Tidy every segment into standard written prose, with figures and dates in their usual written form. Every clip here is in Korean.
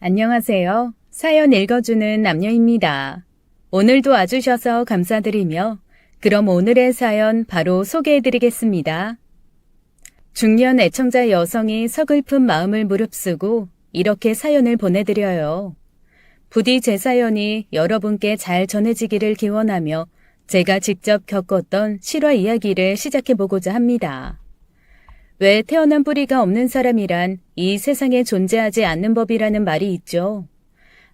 안녕하세요. 사연 읽어주는 남녀입니다. 오늘도 와주셔서 감사드리며 그럼 오늘의 사연 바로 소개해드리겠습니다. 중년 애청자 여성이 서글픈 마음을 무릅쓰고 이렇게 사연을 보내드려요. 부디 제 사연이 여러분께 잘 전해지기를 기원하며 제가 직접 겪었던 실화 이야기를 시작해보고자 합니다. 왜 태어난 뿌리가 없는 사람이란 이 세상에 존재하지 않는 법이라는 말이 있죠.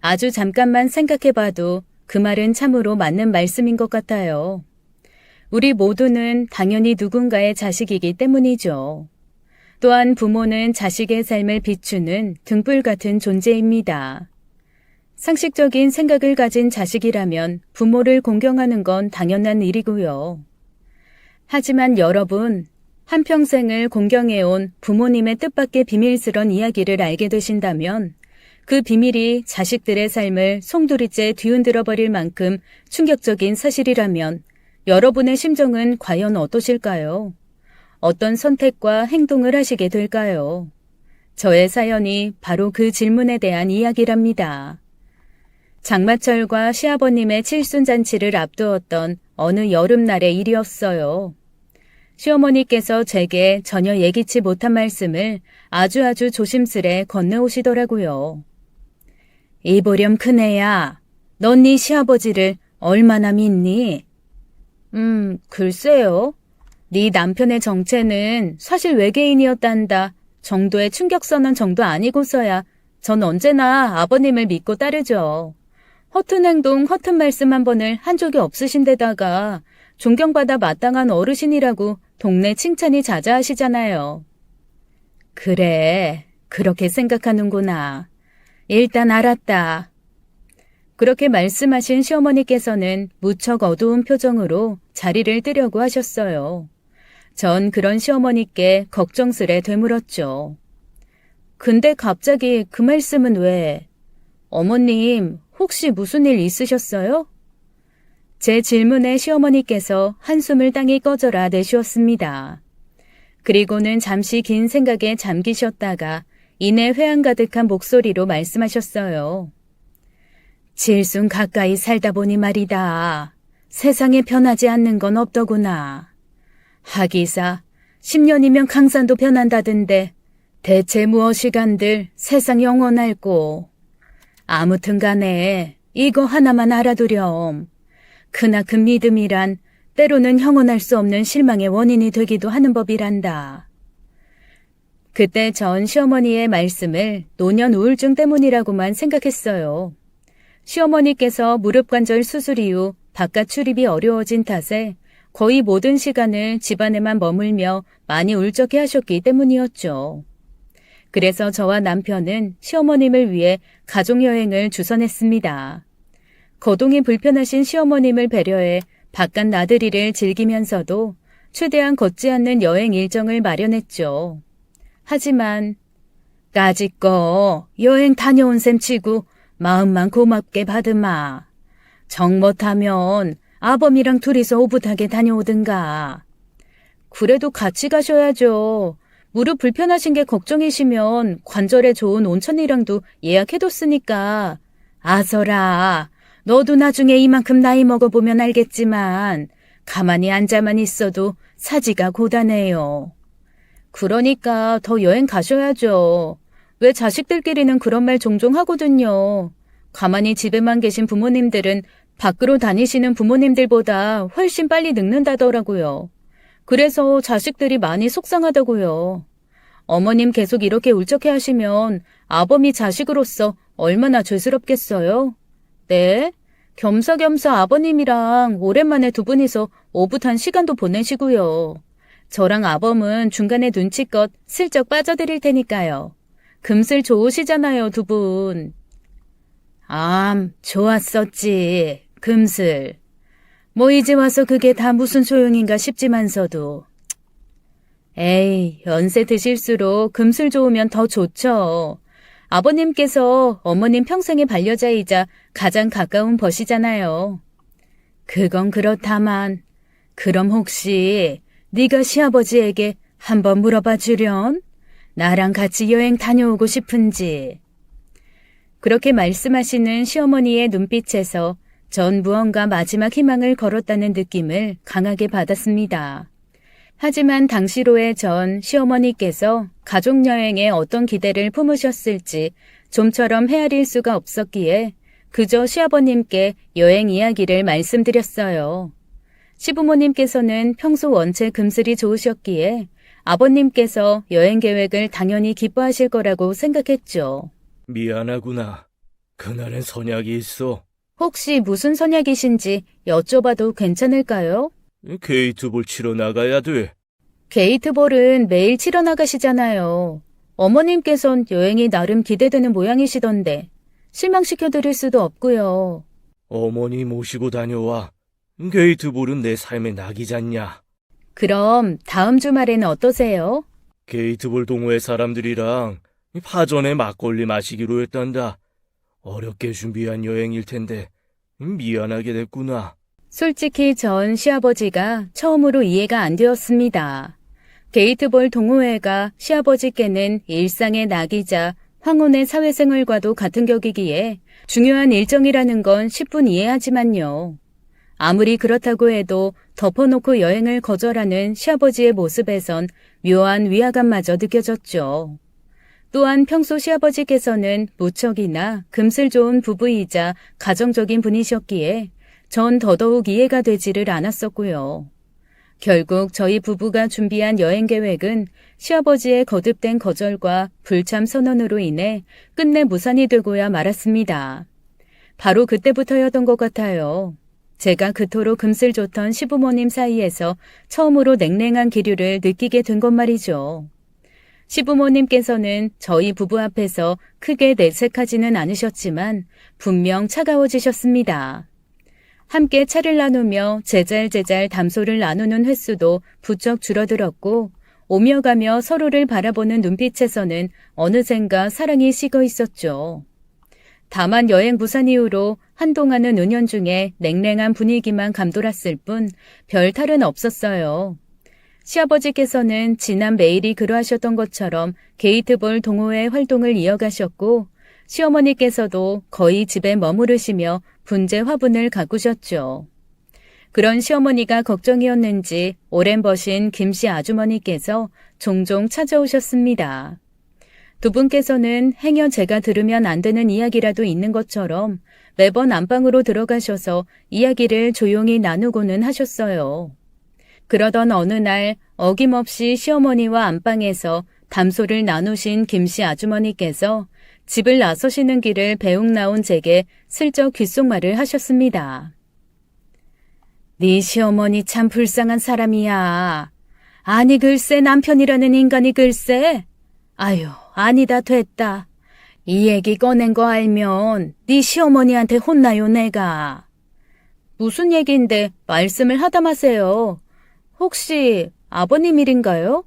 아주 잠깐만 생각해봐도 그 말은 참으로 맞는 말씀인 것 같아요. 우리 모두는 당연히 누군가의 자식이기 때문이죠. 또한 부모는 자식의 삶을 비추는 등불 같은 존재입니다. 상식적인 생각을 가진 자식이라면 부모를 공경하는 건 당연한 일이고요. 하지만 여러분, 한평생을 공경해온 부모님의 뜻밖의 비밀스런 이야기를 알게 되신다면 그 비밀이 자식들의 삶을 송두리째 뒤흔들어 버릴 만큼 충격적인 사실이라면 여러분의 심정은 과연 어떠실까요? 어떤 선택과 행동을 하시게 될까요? 저의 사연이 바로 그 질문에 대한 이야기랍니다. 장마철과 시아버님의 칠순잔치를 앞두었던 어느 여름날의 일이었어요. 시어머니께서 제게 전혀 예기치 못한 말씀을 아주 조심스레 건네오시더라고요. 이보렴 큰애야, 넌 네 시아버지를 얼마나 믿니? 글쎄요. 네 남편의 정체는 사실 외계인이었단다 정도의 충격선언 정도 아니고서야 전 언제나 아버님을 믿고 따르죠. 허튼 행동, 허튼 말씀 한 번을 한 적이 없으신 데다가 존경받아 마땅한 어르신이라고 동네 칭찬이 자자하시잖아요. 그래, 그렇게 생각하는구나. 일단 알았다. 그렇게 말씀하신 시어머니께서는 무척 어두운 표정으로 자리를 뜨려고 하셨어요. 전 그런 시어머니께 걱정스레 되물었죠. 근데 갑자기 그 말씀은 왜? 어머님, 혹시 무슨 일 있으셨어요? 제 질문에 시어머니께서 한숨을 땅에 꺼져라 내쉬었습니다. 그리고는 잠시 긴 생각에 잠기셨다가 이내 회한 가득한 목소리로 말씀하셨어요. 칠순 가까이 살다 보니 말이다. 세상에 변하지 않는 건 없더구나. 하기사 10년이면 강산도 변한다던데 대체 무엇이간들 세상 영원할꼬. 아무튼 간에 이거 하나만 알아두렴. 크나큰 믿음이란 때로는 형언할 수 없는 실망의 원인이 되기도 하는 법이란다. 그때 전 시어머니의 말씀을 노년 우울증 때문이라고만 생각했어요. 시어머니께서 무릎관절 수술 이후 바깥 출입이 어려워진 탓에 거의 모든 시간을 집안에만 머물며 많이 울적해 하셨기 때문이었죠. 그래서 저와 남편은 시어머님을 위해 가족여행을 주선했습니다. 거동이 불편하신 시어머님을 배려해 바깥 나들이를 즐기면서도 최대한 걷지 않는 여행 일정을 마련했죠. 하지만 까짓거 여행 다녀온 셈 치고 마음만 고맙게 받으마. 정 못하면 아범이랑 둘이서 오붓하게 다녀오든가. 그래도 같이 가셔야죠. 무릎 불편하신 게 걱정이시면 관절에 좋은 온천이랑도 예약해뒀으니까. 아서라. 너도 나중에 이만큼 나이 먹어보면 알겠지만 가만히 앉아만 있어도 사지가 고단해요. 그러니까 더 여행 가셔야죠. 왜 자식들끼리는 그런 말 종종 하거든요. 가만히 집에만 계신 부모님들은 밖으로 다니시는 부모님들보다 훨씬 빨리 늙는다더라고요. 그래서 자식들이 많이 속상하다고요. 어머님 계속 이렇게 울적해 하시면 아범이 자식으로서 얼마나 죄스럽겠어요? 네? 겸사겸사 아버님이랑 오랜만에 두 분이서 오붓한 시간도 보내시고요. 저랑 아범은 중간에 눈치껏 슬쩍 빠져드릴 테니까요. 금슬 좋으시잖아요, 두 분. 좋았었지, 금슬. 뭐 이제 와서 그게 다 무슨 소용인가 싶지만서도. 에이, 연세 드실수록 금슬 좋으면 더 좋죠. 아버님께서 어머님 평생의 반려자이자 가장 가까운 벗이잖아요. 그건 그렇다만 그럼 혹시 네가 시아버지에게 한번 물어봐 주련? 나랑 같이 여행 다녀오고 싶은지. 그렇게 말씀하시는 시어머니의 눈빛에서 전 무언가 마지막 희망을 걸었다는 느낌을 강하게 받았습니다. 하지만 당시로의 전 시어머니께서 가족여행에 어떤 기대를 품으셨을지 좀처럼 헤아릴 수가 없었기에 그저 시아버님께 여행 이야기를 말씀드렸어요. 시부모님께서는 평소 원체 금슬이 좋으셨기에 아버님께서 여행 계획을 당연히 기뻐하실 거라고 생각했죠. 미안하구나. 그날은 선약이 있어. 혹시 무슨 선약이신지 여쭤봐도 괜찮을까요? 게이트볼 치러 나가야 돼. 게이트볼은 매일 치러 나가시잖아요. 어머님께선 여행이 나름 기대되는 모양이시던데 실망시켜드릴 수도 없고요. 어머니 모시고 다녀와. 게이트볼은 내 삶의 낙이잖냐. 그럼 다음 주말에는 어떠세요? 게이트볼 동호회 사람들이랑 파전에 막걸리 마시기로 했단다. 어렵게 준비한 여행일 텐데 미안하게 됐구나. 솔직히 전 시아버지가 처음으로 이해가 안 되었습니다. 게이트볼 동호회가 시아버지께는 일상의 낙이자 황혼의 사회생활과도 같은 격이기에 중요한 일정이라는 건 10분 이해하지만요. 아무리 그렇다고 해도 덮어놓고 여행을 거절하는 시아버지의 모습에선 묘한 위화감마저 느껴졌죠. 또한 평소 시아버지께서는 무척이나 금슬 좋은 부부이자 가정적인 분이셨기에 전 더더욱 이해가 되지를 않았었고요. 결국 저희 부부가 준비한 여행 계획은 시아버지의 거듭된 거절과 불참 선언으로 인해 끝내 무산이 되고야 말았습니다. 바로 그때부터였던 것 같아요. 제가 그토록 금슬 좋던 시부모님 사이에서 처음으로 냉랭한 기류를 느끼게 된 것 말이죠. 시부모님께서는 저희 부부 앞에서 크게 내색하지는 않으셨지만 분명 차가워지셨습니다. 함께 차를 나누며 제잘제잘 담소를 나누는 횟수도 부쩍 줄어들었고 오며 가며 서로를 바라보는 눈빛에서는 어느샌가 사랑이 식어 있었죠. 다만 여행 무산 이후로 한동안은 은연중에 냉랭한 분위기만 감돌았을 뿐 별 탈은 없었어요. 시아버지께서는 지난 매일이 그러하셨던 것처럼 게이트볼 동호회 활동을 이어가셨고 시어머니께서도 거의 집에 머무르시며 분재 화분을 가꾸셨죠. 그런 시어머니가 걱정이었는지 오랜 버신 김씨 아주머니께서 종종 찾아오셨습니다. 두 분께서는 행여 제가 들으면 안 되는 이야기라도 있는 것처럼 매번 안방으로 들어가셔서 이야기를 조용히 나누고는 하셨어요. 그러던 어느 날 어김없이 시어머니와 안방에서 담소를 나누신 김씨 아주머니께서 집을 나서시는 길을 배웅 나온 제게 슬쩍 귓속말을 하셨습니다. 네 시어머니 참 불쌍한 사람이야. 아니 글쎄 남편이라는 인간이 글쎄. 아유 아니다 됐다. 이 얘기 꺼낸 거 알면 네 시어머니한테 혼나요 내가. 무슨 얘기인데 말씀을 하다 마세요. 혹시 아버님 일인가요?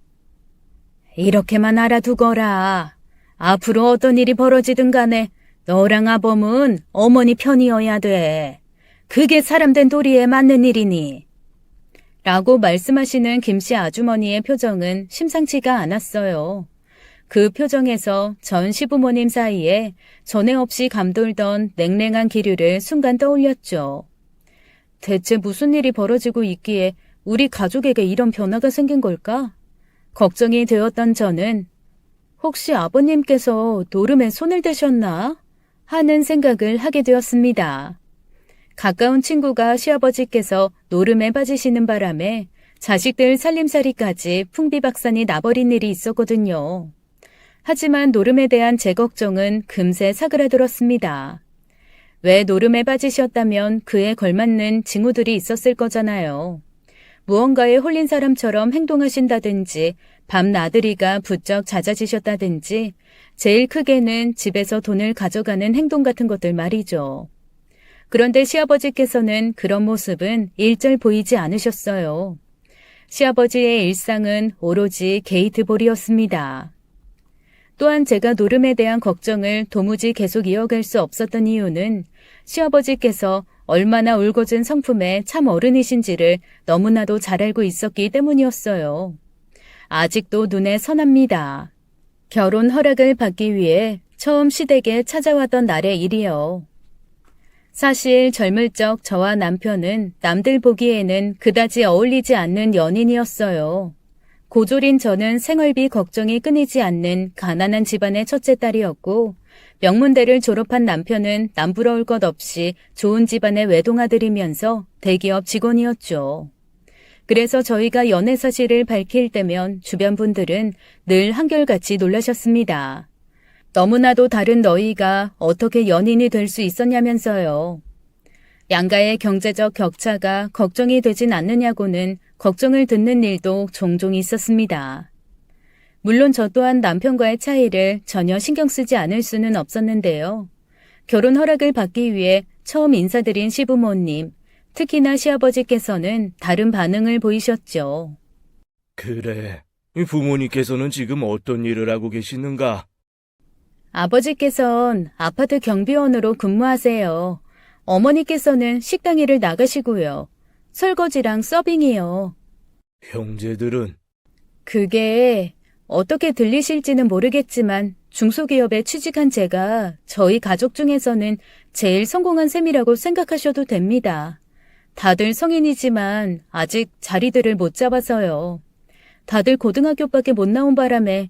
이렇게만 알아두거라. 앞으로 어떤 일이 벌어지든 간에 너랑 아범은 어머니 편이어야 돼. 그게 사람된 도리에 맞는 일이니. 라고 말씀하시는 김씨 아주머니의 표정은 심상치가 않았어요. 그 표정에서 전 시부모님 사이에 전에 없이 감돌던 냉랭한 기류를 순간 떠올렸죠. 대체 무슨 일이 벌어지고 있기에 우리 가족에게 이런 변화가 생긴 걸까? 걱정이 되었던 저는 혹시 아버님께서 노름에 손을 대셨나? 하는 생각을 하게 되었습니다. 가까운 친구가 시아버지께서 노름에 빠지시는 바람에 자식들 살림살이까지 풍비박산이 나버린 일이 있었거든요. 하지만 노름에 대한 제 걱정은 금세 사그라들었습니다. 왜 노름에 빠지셨다면 그에 걸맞는 징후들이 있었을 거잖아요. 무언가에 홀린 사람처럼 행동하신다든지 밤나들이가 부쩍 잦아지셨다든지 제일 크게는 집에서 돈을 가져가는 행동 같은 것들 말이죠. 그런데 시아버지께서는 그런 모습은 일절 보이지 않으셨어요. 시아버지의 일상은 오로지 게이트볼이었습니다. 또한 제가 노름에 대한 걱정을 도무지 계속 이어갈 수 없었던 이유는 시아버지께서 얼마나 울고진 성품의 참 어른이신지를 너무나도 잘 알고 있었기 때문이었어요. 아직도 눈에 선합니다. 결혼 허락을 받기 위해 처음 시댁에 찾아왔던 날의 일이요. 사실 젊을 적 저와 남편은 남들 보기에는 그다지 어울리지 않는 연인이었어요. 고졸인 저는 생활비 걱정이 끊이지 않는 가난한 집안의 첫째 딸이었고, 명문대를 졸업한 남편은 남부러울 것 없이 좋은 집안의 외동아들이면서 대기업 직원이었죠. 그래서 저희가 연애 사실을 밝힐 때면 주변 분들은 늘 한결같이 놀라셨습니다. 너무나도 다른 너희가 어떻게 연인이 될 수 있었냐면서요. 양가의 경제적 격차가 걱정이 되진 않느냐고는 걱정을 듣는 일도 종종 있었습니다. 물론 저 또한 남편과의 차이를 전혀 신경 쓰지 않을 수는 없었는데요. 결혼 허락을 받기 위해 처음 인사드린 시부모님, 특히나 시아버지께서는 다른 반응을 보이셨죠. 그래. 이 부모님께서는 지금 어떤 일을 하고 계시는가? 아버지께선 아파트 경비원으로 근무하세요. 어머니께서는 식당 일을 나가시고요. 설거지랑 서빙이요. 형제들은? 그게 어떻게 들리실지는 모르겠지만 중소기업에 취직한 제가 저희 가족 중에서는 제일 성공한 셈이라고 생각하셔도 됩니다. 다들 성인이지만 아직 자리들을 못 잡아서요. 다들 고등학교밖에 못 나온 바람에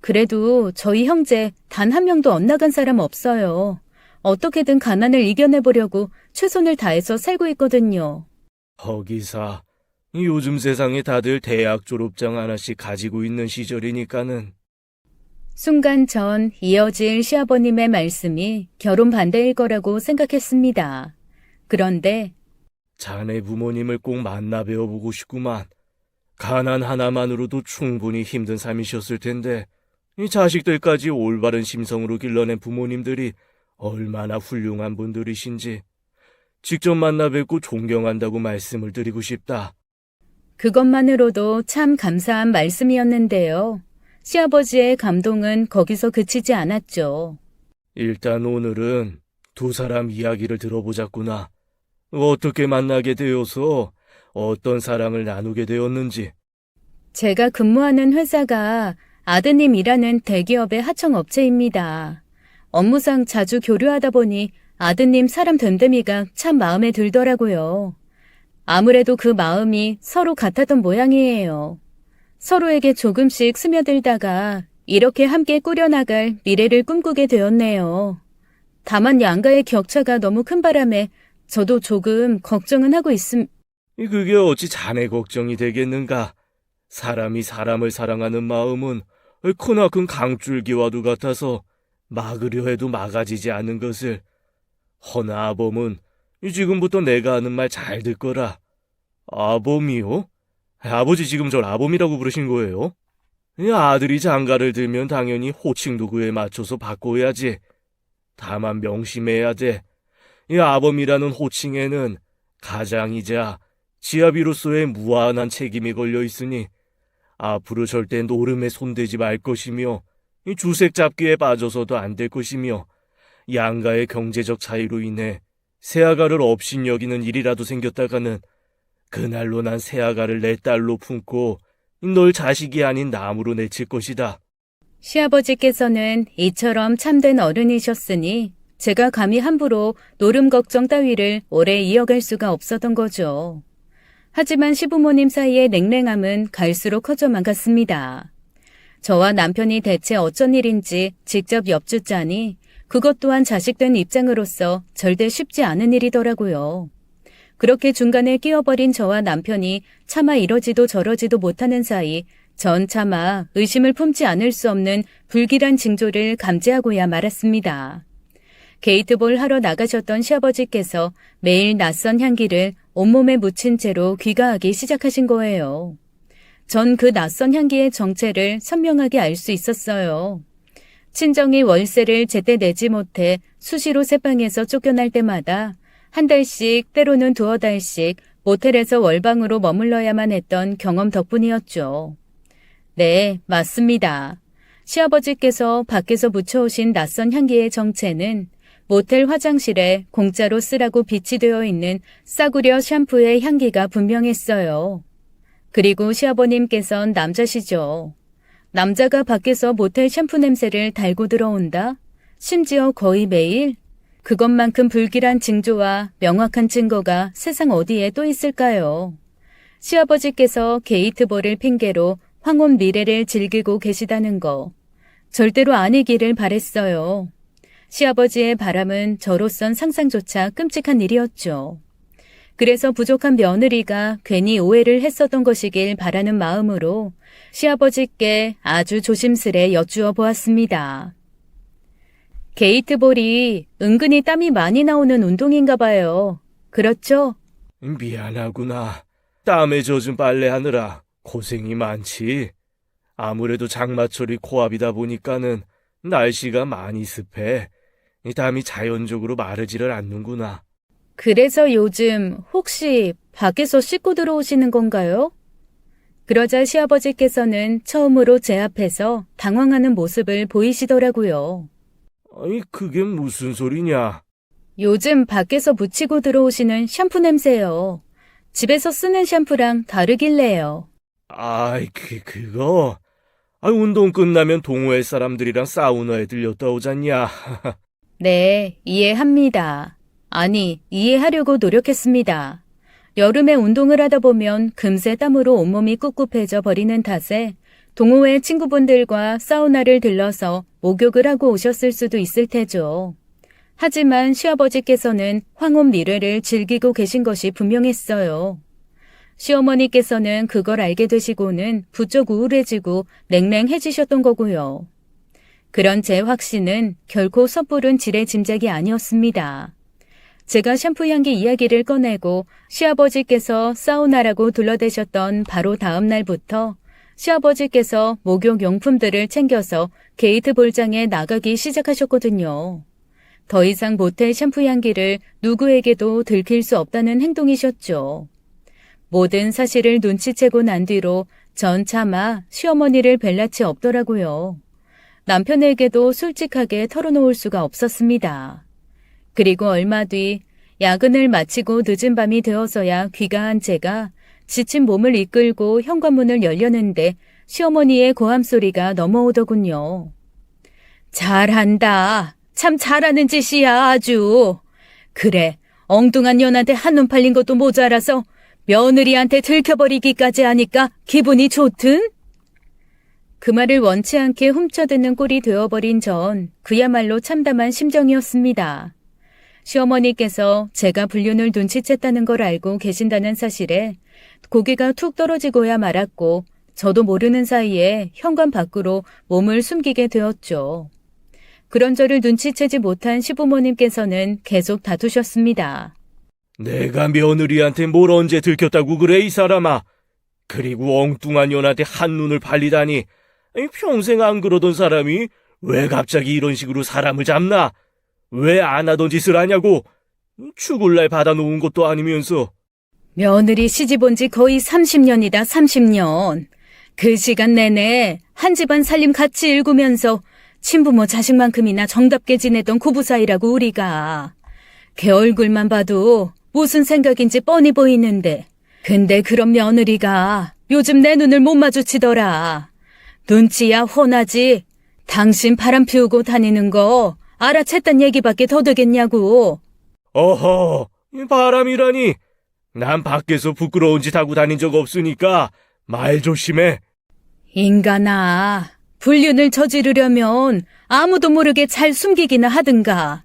그래도 저희 형제 단 한 명도 엇나간 사람 없어요. 어떻게든 가난을 이겨내보려고 최선을 다해서 살고 있거든요. 허기사, 이 요즘 세상에 다들 대학 졸업장 하나씩 가지고 있는 시절이니까는. 순간 전 이어질 시아버님의 말씀이 결혼 반대일 거라고 생각했습니다. 그런데 자네 부모님을 꼭 만나 뵈어보고 싶구만. 가난 하나만으로도 충분히 힘든 삶이셨을 텐데 이 자식들까지 올바른 심성으로 길러낸 부모님들이 얼마나 훌륭한 분들이신지 직접 만나 뵙고 존경한다고 말씀을 드리고 싶다. 그것만으로도 참 감사한 말씀이었는데요. 시아버지의 감동은 거기서 그치지 않았죠. 일단 오늘은 두 사람 이야기를 들어보자꾸나. 어떻게 만나게 되어서 어떤 사랑을 나누게 되었는지. 제가 근무하는 회사가 아드님 일하는 대기업의 하청업체입니다. 업무상 자주 교류하다 보니 아드님 사람 됨됨이가 참 마음에 들더라고요. 아무래도 그 마음이 서로 같았던 모양이에요. 서로에게 조금씩 스며들다가 이렇게 함께 꾸려나갈 미래를 꿈꾸게 되었네요. 다만 양가의 격차가 너무 큰 바람에 저도 조금 걱정은 하고 그게 어찌 자네 걱정이 되겠는가? 사람이 사람을 사랑하는 마음은 크나큰 강줄기와도 같아서 막으려 해도 막아지지 않는 것을. 허나 아범은 지금부터 내가 하는 말 잘 듣거라. 아범이요? 아버지 지금 절 아범이라고 부르신 거예요? 아들이 장가를 들면 당연히 호칭도 그에 맞춰서 바꿔야지. 다만 명심해야 돼. 이 아범이라는 호칭에는 가장이자 지아비로서의 무한한 책임이 걸려 있으니 앞으로 절대 노름에 손대지 말 것이며 이 주색 잡기에 빠져서도 안 될 것이며 양가의 경제적 차이로 인해 새아가를 업신 여기는 일이라도 생겼다가는 그날로 난 새아가를 내 딸로 품고 널 자식이 아닌 남으로 내칠 것이다. 시아버지께서는 이처럼 참된 어른이셨으니 제가 감히 함부로 노름 걱정 따위를 오래 이어갈 수가 없었던 거죠. 하지만 시부모님 사이의 냉랭함은 갈수록 커져만 갔습니다. 저와 남편이 대체 어쩐 일인지 직접 엽주자니 그것 또한 자식된 입장으로서 절대 쉽지 않은 일이더라고요. 그렇게 중간에 끼어버린 저와 남편이 차마 이러지도 저러지도 못하는 사이 전 차마 의심을 품지 않을 수 없는 불길한 징조를 감지하고야 말았습니다. 게이트볼 하러 나가셨던 시아버지께서 매일 낯선 향기를 온몸에 묻힌 채로 귀가하기 시작하신 거예요. 전 그 낯선 향기의 정체를 선명하게 알 수 있었어요. 친정이 월세를 제때 내지 못해 수시로 새방에서 쫓겨날 때마다 한 달씩 때로는 두어 달씩 모텔에서 월방으로 머물러야만 했던 경험 덕분이었죠. 네, 맞습니다. 시아버지께서 밖에서 묻혀오신 낯선 향기의 정체는 모텔 화장실에 공짜로 쓰라고 비치되어 있는 싸구려 샴푸의 향기가 분명했어요. 그리고 시아버님께선 남자시죠. 남자가 밖에서 모텔 샴푸 냄새를 달고 들어온다? 심지어 거의 매일? 그것만큼 불길한 징조와 명확한 증거가 세상 어디에 또 있을까요? 시아버지께서 게이트볼을 핑계로 황혼 미래를 즐기고 계시다는 거 절대로 아니기를 바랬어요. 시아버지의 바람은 저로선 상상조차 끔찍한 일이었죠. 그래서 부족한 며느리가 괜히 오해를 했었던 것이길 바라는 마음으로 시아버지께 아주 조심스레 여쭈어 보았습니다. 게이트볼이 은근히 땀이 많이 나오는 운동인가 봐요. 그렇죠? 미안하구나. 땀에 젖은 빨래하느라 고생이 많지. 아무래도 장마철이 코앞이다 보니까는 날씨가 많이 습해. 이 땀이 자연적으로 마르지를 않는구나. 그래서 요즘 혹시 밖에서 씻고 들어오시는 건가요? 그러자 시아버지께서는 처음으로 제 앞에서 당황하는 모습을 보이시더라고요. 아니, 그게 무슨 소리냐? 요즘 밖에서 묻히고 들어오시는 샴푸 냄새요. 집에서 쓰는 샴푸랑 다르길래요. 아이, 그거. 운동 끝나면 동호회 사람들이랑 사우나에 들렸다 오잖냐. 네, 이해합니다. 아니, 이해하려고 노력했습니다. 여름에 운동을 하다 보면 금세 땀으로 온몸이 꿉꿉해져 버리는 탓에 동호회 친구분들과 사우나를 들러서 목욕을 하고 오셨을 수도 있을 테죠. 하지만 시아버지께서는 황혼 미래를 즐기고 계신 것이 분명했어요. 시어머니께서는 그걸 알게 되시고는 부쩍 우울해지고 냉랭해지셨던 거고요. 그런 제 확신은 결코 섣부른 지레 짐작이 아니었습니다. 제가 샴푸 향기 이야기를 꺼내고 시아버지께서 사우나라고 둘러대셨던 바로 다음 날부터 시아버지께서 목욕용품들을 챙겨서 게이트 볼장에 나가기 시작하셨거든요. 더 이상 모텔 샴푸 향기를 누구에게도 들킬 수 없다는 행동이셨죠. 모든 사실을 눈치채고 난 뒤로 전 차마 시어머니를 뵐 낯이 없더라고요. 남편에게도 솔직하게 털어놓을 수가 없었습니다. 그리고 얼마 뒤 야근을 마치고 늦은 밤이 되어서야 귀가한 제가 지친 몸을 이끌고 현관문을 열려는데 시어머니의 고함 소리가 넘어오더군요. 잘한다. 참 잘하는 짓이야 아주. 그래, 엉뚱한 년한테 한눈 팔린 것도 모자라서 며느리한테 들켜버리기까지 하니까 기분이 좋든? 그 말을 원치 않게 훔쳐듣는 꼴이 되어버린 전 그야말로 참담한 심정이었습니다. 시어머니께서 제가 불륜을 눈치챘다는 걸 알고 계신다는 사실에 고개가 툭 떨어지고야 말았고 저도 모르는 사이에 현관 밖으로 몸을 숨기게 되었죠. 그런 저를 눈치채지 못한 시부모님께서는 계속 다투셨습니다. 내가 며느리한테 뭘 언제 들켰다고 그래, 이 사람아. 그리고 엉뚱한 년한테 한눈을 팔리다니. 평생 안 그러던 사람이 왜 갑자기 이런 식으로 사람을 잡나? 왜 안 하던 짓을 하냐고. 죽을 날 받아놓은 것도 아니면서. 며느리 시집 온 지 거의 30년이다, 30년. 그 시간 내내 한 집안 살림 같이 일구면서 친부모 자식만큼이나 정답게 지내던 고부 사이라고 우리가. 걔 얼굴만 봐도 무슨 생각인지 뻔히 보이는데. 근데 그런 며느리가 요즘 내 눈을 못 마주치더라. 눈치야 훤하지. 당신 바람 피우고 다니는 거 알아챘단 얘기밖에 더 되겠냐고. 어허, 바람이라니. 난 밖에서 부끄러운 짓 하고 다닌 적 없으니까 말 조심해. 인간아, 불륜을 저지르려면 아무도 모르게 잘 숨기기나 하든가.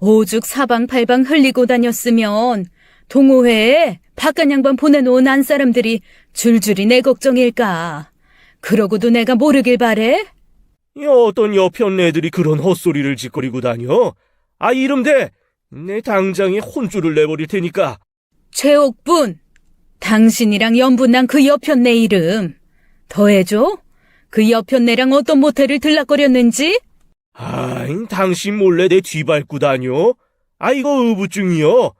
오죽 사방팔방 흘리고 다녔으면 동호회에 바깥 양반 보내놓은 안 사람들이 줄줄이 내 걱정일까. 그러고도 내가 모르길 바래? 어떤 여편 애들이 그런 헛소리를 짓거리고 다녀? 이름대. 내 당장에 혼쭐을 내버릴 테니까. 최옥분, 당신이랑 연분한 그 여편네 이름 더해줘? 그 여편네랑 어떤 모텔을 들락거렸는지? 당신 몰래 내 뒤밟고 다녀? 이거 의부증이여.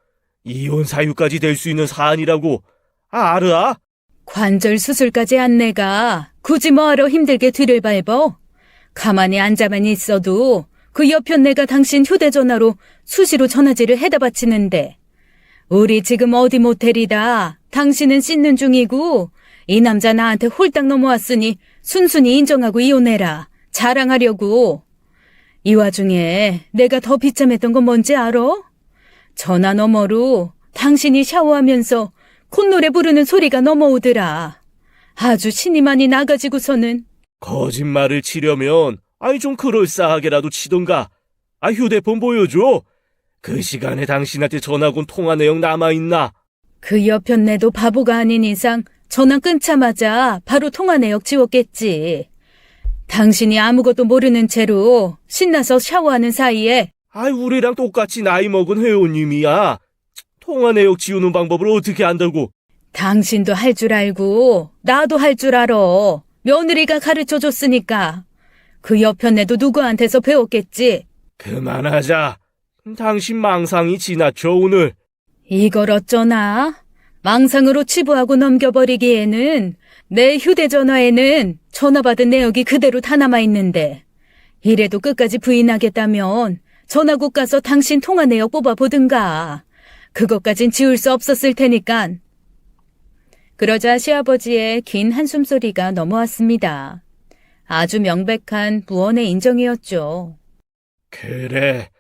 이혼 사유까지 될 수 있는 사안이라고. 알아? 관절 수술까지 한 내가 굳이 뭐하러 힘들게 뒤를 밟어? 가만히 앉아만 있어도 그 여편네가 당신 휴대전화로 수시로 전화질을 해다 바치는데 우리 지금 어디 모텔이다. 당신은 씻는 중이고 이 남자 나한테 홀딱 넘어왔으니 순순히 인정하고 이혼해라. 자랑하려고. 이 와중에 내가 더 비참했던 건 뭔지 알아? 전화 너머로 당신이 샤워하면서 콧노래 부르는 소리가 넘어오더라. 아주 신이 많이 나가지고서는. 거짓말을 치려면 좀 그럴싸하게라도 치던가. 휴대폰 보여줘. 그 시간에 당신한테 전화건 통화 내용 남아있나? 그 여편네도 바보가 아닌 이상 전화 끊자마자 바로 통화 내역 지웠겠지. 당신이 아무것도 모르는 채로 신나서 샤워하는 사이에. 우리랑 똑같이 나이 먹은 회원님이야. 통화 내역 지우는 방법을 어떻게 안다고? 당신도 할 줄 알고 나도 할 줄 알아. 며느리가 가르쳐줬으니까. 그 여편네도 누구한테서 배웠겠지. 그만하자. 당신 망상이 지나쳐 오늘. 이걸 어쩌나? 망상으로 치부하고 넘겨버리기에는 내 휴대전화에는 전화 받은 내역이 그대로 다 남아있는데, 이래도 끝까지 부인하겠다면 전화국 가서 당신 통화 내역 뽑아보든가. 그것까진 지울 수 없었을 테니깐. 그러자 시아버지의 긴 한숨소리가 넘어왔습니다. 아주 명백한 무언의 인정이었죠. 그래.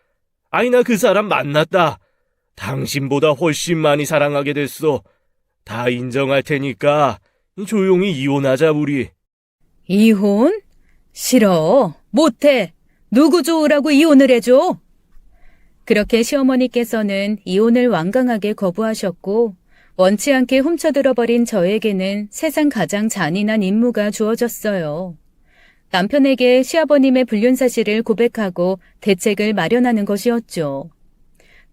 나 그 사람 만났다. 당신보다 훨씬 많이 사랑하게 됐어. 다 인정할 테니까 조용히 이혼하자 우리. 이혼? 싫어. 못해. 누구 좋으라고 이혼을 해줘? 그렇게 시어머니께서는 이혼을 완강하게 거부하셨고, 원치 않게 훔쳐들어버린 저에게는 세상 가장 잔인한 임무가 주어졌어요. 남편에게 시아버님의 불륜 사실을 고백하고 대책을 마련하는 것이었죠.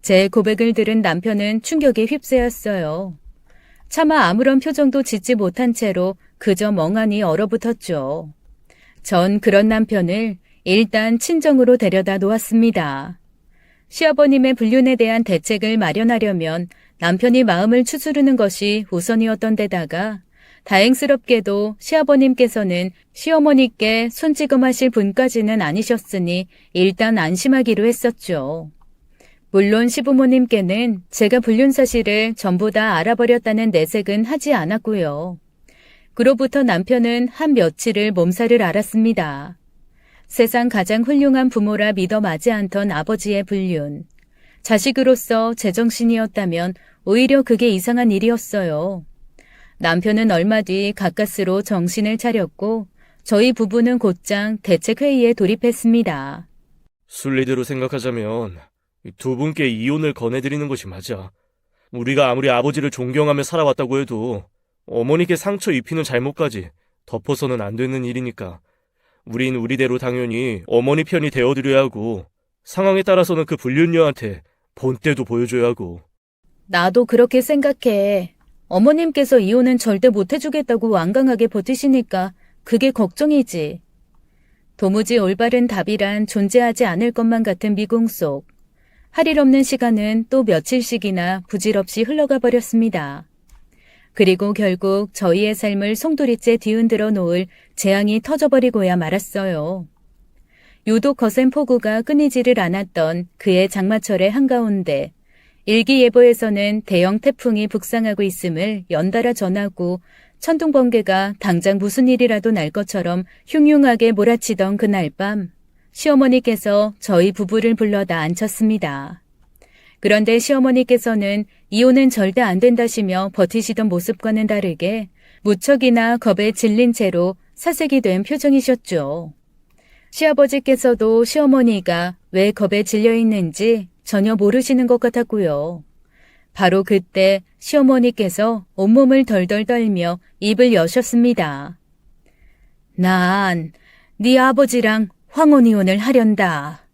제 고백을 들은 남편은 충격에 휩싸였어요. 차마 아무런 표정도 짓지 못한 채로 그저 멍하니 얼어붙었죠. 전 그런 남편을 일단 친정으로 데려다 놓았습니다. 시아버님의 불륜에 대한 대책을 마련하려면 남편이 마음을 추스르는 것이 우선이었던 데다가 다행스럽게도 시아버님께서는 시어머니께 손찌검하실 분까지는 아니셨으니 일단 안심하기로 했었죠. 물론 시부모님께는 제가 불륜 사실을 전부 다 알아버렸다는 내색은 하지 않았고요. 그로부터 남편은 한 며칠을 몸살을 앓았습니다. 세상 가장 훌륭한 부모라 믿어 마지 않던 아버지의 불륜. 자식으로서 제정신이었다면 오히려 그게 이상한 일이었어요. 남편은 얼마 뒤 가까스로 정신을 차렸고 저희 부부는 곧장 대책회의에 돌입했습니다. 순리대로 생각하자면 두 분께 이혼을 권해드리는 것이 맞아. 우리가 아무리 아버지를 존경하며 살아왔다고 해도 어머니께 상처 입히는 잘못까지 덮어서는 안 되는 일이니까 우린 우리대로 당연히 어머니 편이 되어드려야 하고 상황에 따라서는 그 불륜녀한테 본때도 보여줘야 하고. 나도 그렇게 생각해. 어머님께서 이혼은 절대 못해주겠다고 완강하게 버티시니까 그게 걱정이지. 도무지 올바른 답이란 존재하지 않을 것만 같은 미궁 속. 할 일 없는 시간은 또 며칠씩이나 부질없이 흘러가 버렸습니다. 그리고 결국 저희의 삶을 송두리째 뒤흔들어 놓을 재앙이 터져버리고야 말았어요. 유독 거센 폭우가 끊이지를 않았던 그해 장마철의 한가운데 일기예보에서는 대형 태풍이 북상하고 있음을 연달아 전하고 천둥번개가 당장 무슨 일이라도 날 것처럼 흉흉하게 몰아치던 그날 밤 시어머니께서 저희 부부를 불러다 앉혔습니다. 그런데 시어머니께서는 이혼은 절대 안 된다시며 버티시던 모습과는 다르게 무척이나 겁에 질린 채로 사색이 된 표정이셨죠. 시아버지께서도 시어머니가 왜 겁에 질려 있는지 전혀 모르시는 것 같았고요. 바로 그때 시어머니께서 온몸을 덜덜 떨며 입을 여셨습니다. 난 네 아버지랑 황혼이혼을 하련다.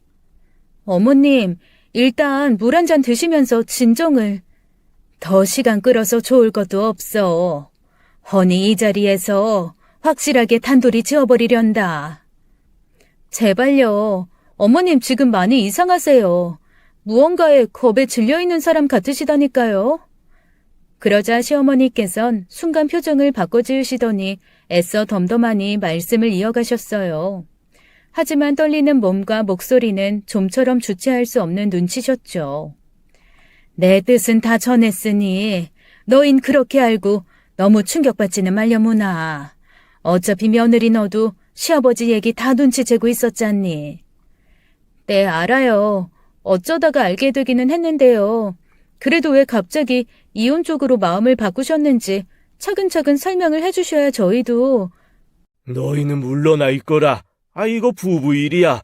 어머님, 일단 물 한 잔 드시면서 진정을. 더 시간 끌어서 좋을 것도 없어. 허니 이 자리에서 확실하게 단둘이 지어버리련다. 제발요. 어머님 지금 많이 이상하세요. 무언가에 겁에 질려있는 사람 같으시다니까요. 그러자 시어머니께선 순간 표정을 바꿔지으시더니 애써 덤덤하니 말씀을 이어가셨어요. 하지만 떨리는 몸과 목소리는 좀처럼 주체할 수 없는 눈치셨죠. 내 뜻은 다 전했으니 너흰 그렇게 알고 너무 충격받지는 말려무나. 어차피 며느리 너도 시아버지 얘기 다 눈치채고 있었잖니. 네, 알아요. 어쩌다가 알게 되기는 했는데요. 그래도 왜 갑자기 이혼 쪽으로 마음을 바꾸셨는지 차근차근 설명을 해주셔야 저희도. 너희는 물러나 있거라. 이거 부부 일이야.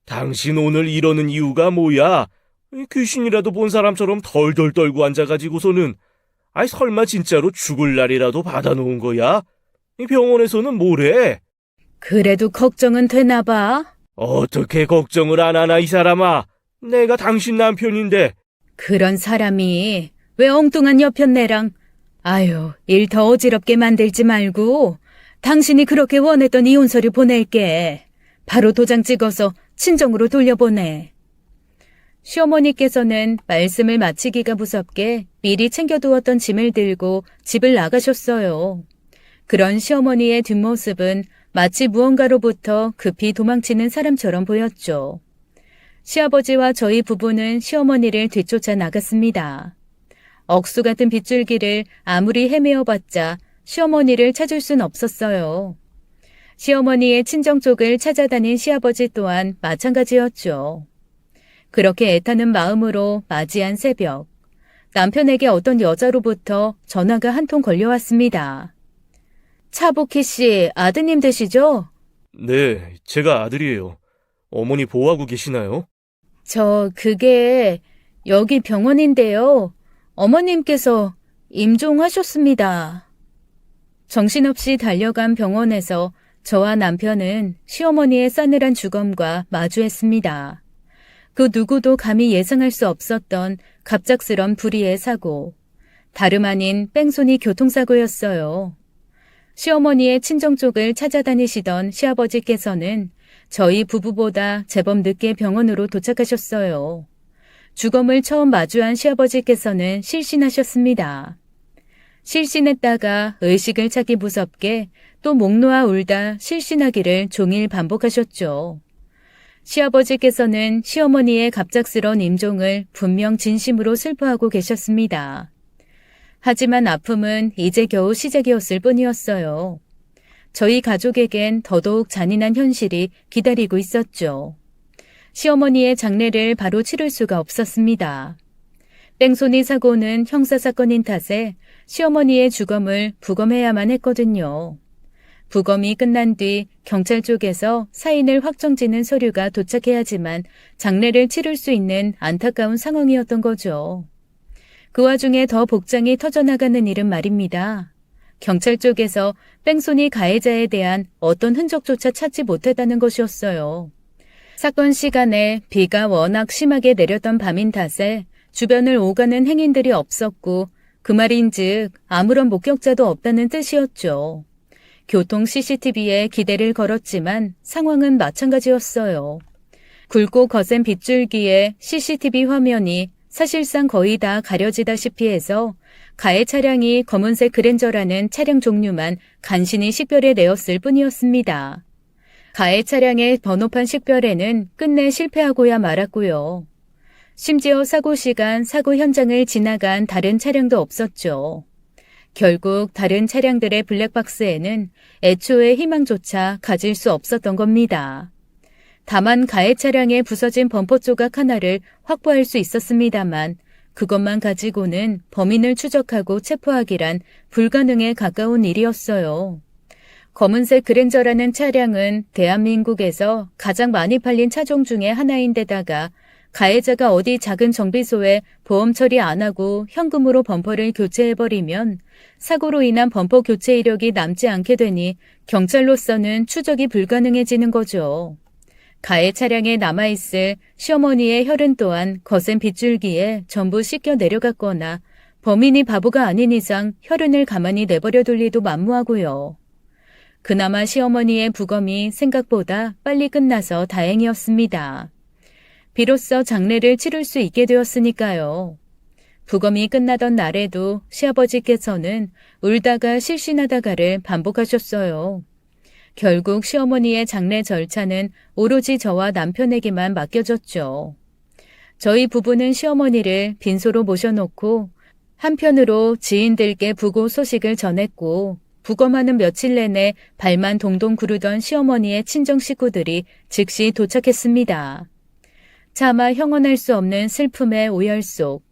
당신 오늘 이러는 이유가 뭐야? 귀신이라도 본 사람처럼 덜덜 떨고 앉아가지고서는 설마 진짜로 죽을 날이라도 받아놓은 거야? 이 병원에서는 뭐래? 그래도 걱정은 되나 봐. 어떻게 걱정을 안 하나 이 사람아? 내가 당신 남편인데. 그런 사람이 왜 엉뚱한 여편네랑. 아유, 일 더 어지럽게 만들지 말고 당신이 그렇게 원했던 이혼 서류 보낼게. 바로 도장 찍어서 친정으로 돌려보내. 시어머니께서는 말씀을 마치기가 무섭게 미리 챙겨두었던 짐을 들고 집을 나가셨어요. 그런 시어머니의 뒷모습은 마치 무언가로부터 급히 도망치는 사람처럼 보였죠. 시아버지와 저희 부부는 시어머니를 뒤쫓아 나갔습니다. 억수 같은 빗줄기를 아무리 헤매어봤자 시어머니를 찾을 순 없었어요. 시어머니의 친정 쪽을 찾아다닌 시아버지 또한 마찬가지였죠. 그렇게 애타는 마음으로 맞이한 새벽, 남편에게 어떤 여자로부터 전화가 한 통 걸려왔습니다. 차복희 씨 아드님 되시죠? 네, 제가 아들이에요. 어머니 보호하고 계시나요? 그게 여기 병원인데요. 어머님께서 임종하셨습니다. 정신없이 달려간 병원에서 저와 남편은 시어머니의 싸늘한 주검과 마주했습니다. 그 누구도 감히 예상할 수 없었던 갑작스런 불의의 사고. 다름 아닌 뺑소니 교통사고였어요. 시어머니의 친정 쪽을 찾아다니시던 시아버지께서는 저희 부부보다 제법 늦게 병원으로 도착하셨어요. 주검을 처음 마주한 시아버지께서는 실신하셨습니다. 실신했다가 의식을 찾기 무섭게 또 목 놓아 울다 실신하기를 종일 반복하셨죠. 시아버지께서는 시어머니의 갑작스런 임종을 분명 진심으로 슬퍼하고 계셨습니다. 하지만 아픔은 이제 겨우 시작이었을 뿐이었어요. 저희 가족에겐 더더욱 잔인한 현실이 기다리고 있었죠. 시어머니의 장례를 바로 치를 수가 없었습니다. 뺑소니 사고는 형사사건인 탓에 시어머니의 주검을 부검해야만 했거든요. 부검이 끝난 뒤 경찰 쪽에서 사인을 확정짓는 서류가 도착해야지만 장례를 치를 수 있는 안타까운 상황이었던 거죠. 그 와중에 더 복장이 터져나가는 일은 말입니다. 경찰 쪽에서 뺑소니 가해자에 대한 어떤 흔적조차 찾지 못했다는 것이었어요. 사건 시간에 비가 워낙 심하게 내렸던 밤인 탓에 주변을 오가는 행인들이 없었고 그 말인즉 아무런 목격자도 없다는 뜻이었죠. 교통 CCTV에 기대를 걸었지만 상황은 마찬가지였어요. 굵고 거센 빗줄기에 CCTV 화면이 사실상 거의 다 가려지다시피 해서 가해 차량이 검은색 그랜저라는 차량 종류만 간신히 식별해 내었을 뿐이었습니다. 가해 차량의 번호판 식별에는 끝내 실패하고야 말았고요. 심지어 사고 시간 사고 현장을 지나간 다른 차량도 없었죠. 결국 다른 차량들의 블랙박스에는 애초에 희망조차 가질 수 없었던 겁니다. 다만 가해 차량의 부서진 범퍼 조각 하나를 확보할 수 있었습니다만 그것만 가지고는 범인을 추적하고 체포하기란 불가능에 가까운 일이었어요. 검은색 그랜저라는 차량은 대한민국에서 가장 많이 팔린 차종 중에 하나인데다가 가해자가 어디 작은 정비소에 보험 처리 안 하고 현금으로 범퍼를 교체해버리면 사고로 인한 범퍼 교체 이력이 남지 않게 되니 경찰로서는 추적이 불가능해지는 거죠. 가해 차량에 남아있을 시어머니의 혈흔 또한 거센 빗줄기에 전부 씻겨 내려갔거나 범인이 바보가 아닌 이상 혈흔을 가만히 내버려 둘 리도 만무하고요. 그나마 시어머니의 부검이 생각보다 빨리 끝나서 다행이었습니다. 비로소 장례를 치를 수 있게 되었으니까요. 부검이 끝나던 날에도 시아버지께서는 울다가 실신하다가를 반복하셨어요. 결국 시어머니의 장례 절차는 오로지 저와 남편에게만 맡겨졌죠. 저희 부부는 시어머니를 빈소로 모셔놓고 한편으로 지인들께 부고 소식을 전했고 부검하는 며칠 내내 발만 동동 구르던 시어머니의 친정 식구들이 즉시 도착했습니다. 차마 형언할 수 없는 슬픔의 오열 속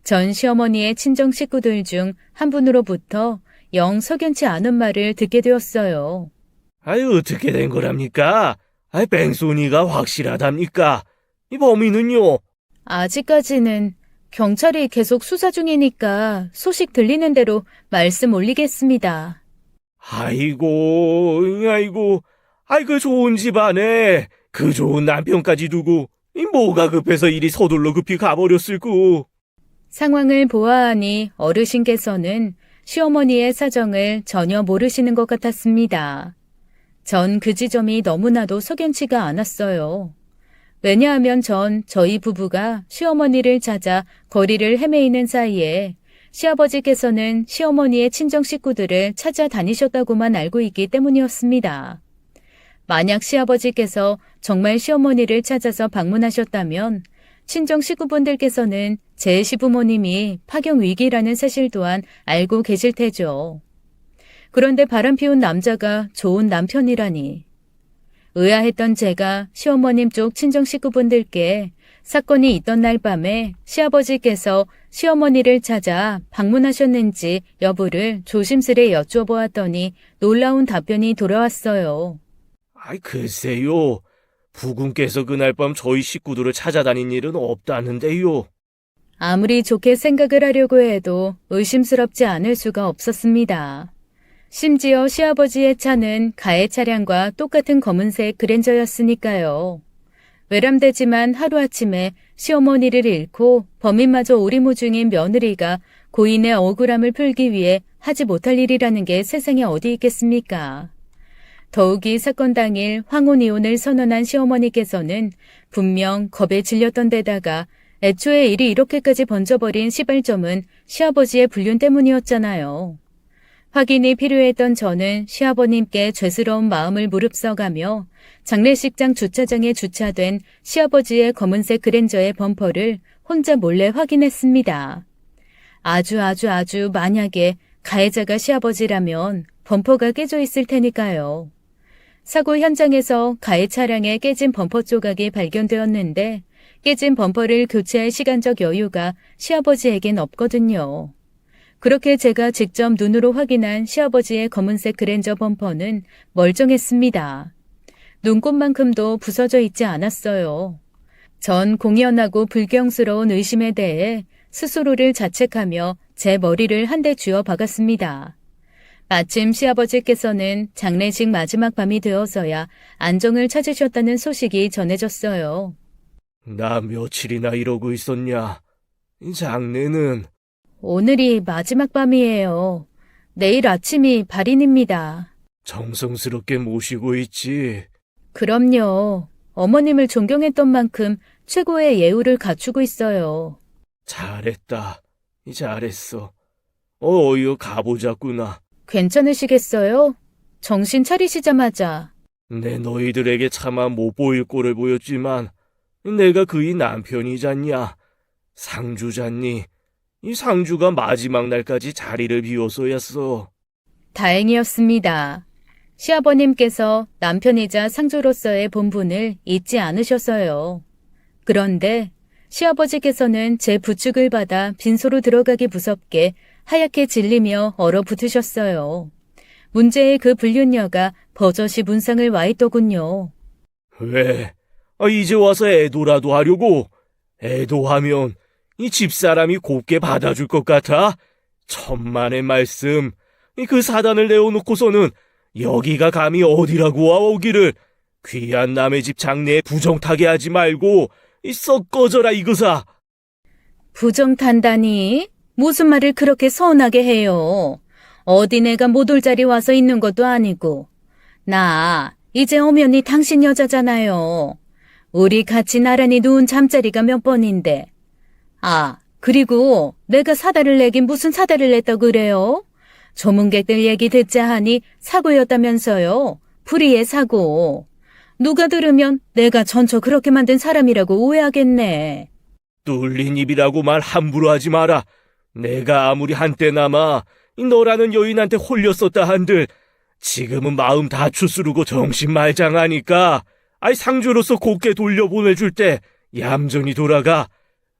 전 시어머니의 친정 식구들 중 한 분으로부터 영 석연치 않은 말을 듣게 되었어요. 아이, 어떻게 된 거랍니까? 아이, 뺑소니가 확실하답니까? 이 범인은요? 아직까지는 경찰이 계속 수사 중이니까 소식 들리는 대로 말씀 올리겠습니다. 아이고, 아이고, 아이, 그 좋은 집안에 그 좋은 남편까지 두고, 이 뭐가 급해서 이리 서둘러 급히 가버렸을꼬. 상황을 보아하니 어르신께서는 시어머니의 사정을 전혀 모르시는 것 같았습니다. 전 그 지점이 너무나도 석연치가 않았어요. 왜냐하면 전 저희 부부가 시어머니를 찾아 거리를 헤매이는 사이에 시아버지께서는 시어머니의 친정 식구들을 찾아다니셨다고만 알고 있기 때문이었습니다. 만약 시아버지께서 정말 시어머니를 찾아서 방문하셨다면 친정 식구분들께서는 제 시부모님이 파경 위기라는 사실 또한 알고 계실 테죠. 그런데 바람피운 남자가 좋은 남편이라니. 의아했던 제가 시어머님 쪽 친정 식구분들께 사건이 있던 날 밤에 시아버지께서 시어머니를 찾아 방문하셨는지 여부를 조심스레 여쭤보았더니 놀라운 답변이 돌아왔어요. 아이, 글쎄요. 부군께서 그날 밤 저희 식구들을 찾아다닌 일은 없다는데요. 아무리 좋게 생각을 하려고 해도 의심스럽지 않을 수가 없었습니다. 심지어 시아버지의 차는 가해 차량과 똑같은 검은색 그랜저였으니까요. 외람되지만 하루아침에 시어머니를 잃고 범인마저 오리무중인 며느리가 고인의 억울함을 풀기 위해 하지 못할 일이라는 게 세상에 어디 있겠습니까? 더욱이 사건 당일 황혼이혼을 선언한 시어머니께서는 분명 겁에 질렸던 데다가 애초에 일이 이렇게까지 번져버린 시발점은 시아버지의 불륜 때문이었잖아요. 확인이 필요했던 저는 시아버님께 죄스러운 마음을 무릅써가며 장례식장 주차장에 주차된 시아버지의 검은색 그랜저의 범퍼를 혼자 몰래 확인했습니다. 아주 만약에 가해자가 시아버지라면 범퍼가 깨져 있을 테니까요. 사고 현장에서 가해 차량에 깨진 범퍼 조각이 발견되었는데 깨진 범퍼를 교체할 시간적 여유가 시아버지에겐 없거든요. 그렇게 제가 직접 눈으로 확인한 시아버지의 검은색 그랜저 범퍼는 멀쩡했습니다. 눈곱만큼도 부서져 있지 않았어요. 전 공연하고 불경스러운 의심에 대해 스스로를 자책하며 제 머리를 한 대 쥐어 박았습니다. 마침 시아버지께서는 장례식 마지막 밤이 되어서야 안정을 찾으셨다는 소식이 전해졌어요. 나 며칠이나 이러고 있었냐? 이 장례는 오늘이 마지막 밤이에요. 내일 아침이 발인입니다. 정성스럽게 모시고 있지. 그럼요. 어머님을 존경했던 만큼 최고의 예우를 갖추고 있어요. 잘했다. 잘했어. 어여 가보자꾸나. 괜찮으시겠어요? 정신 차리시자마자. 내 너희들에게 차마 못 보일 꼴을 보였지만 내가 그의 남편이잖냐. 상주잖니. 이 상주가 마지막 날까지 자리를 비워서였어. 다행이었습니다. 시아버님께서 남편이자 상주로서의 본분을 잊지 않으셔서요. 그런데 시아버지께서는 제 부축을 받아 빈소로 들어가기 무섭게 하얗게 질리며 얼어붙으셨어요. 문제의 그 불륜녀가 버젓이 문상을 와 있더군요. 왜? 이제 와서 애도라도 하려고? 애도하면 이 집사람이 곱게 받아줄 것 같아? 천만의 말씀. 그 사단을 내어놓고서는 여기가 감히 어디라고 와 오기를. 귀한 남의 집 장례에 부정타게 하지 말고 썩 꺼져라 이거사. 부정탄다니? 무슨 말을 그렇게 서운하게 해요. 어디 내가 못 올 자리 와서 있는 것도 아니고. 나 이제 엄연히 당신 여자잖아요. 우리 같이 나란히 누운 잠자리가 몇 번인데. 그리고 내가 사다를 내긴 무슨 사다를 냈다 그래요? 조문객들 얘기 듣자 하니 사고였다면서요. 불의의 사고. 누가 들으면 내가 전처 그렇게 만든 사람이라고 오해하겠네. 뚫린 입이라고 말 함부로 하지 마라. 내가 아무리 한때나마 너라는 여인한테 홀렸었다 한들 지금은 마음 다 추스르고 정신 말짱하니까 상주로서 곱게 돌려보내줄 때 얌전히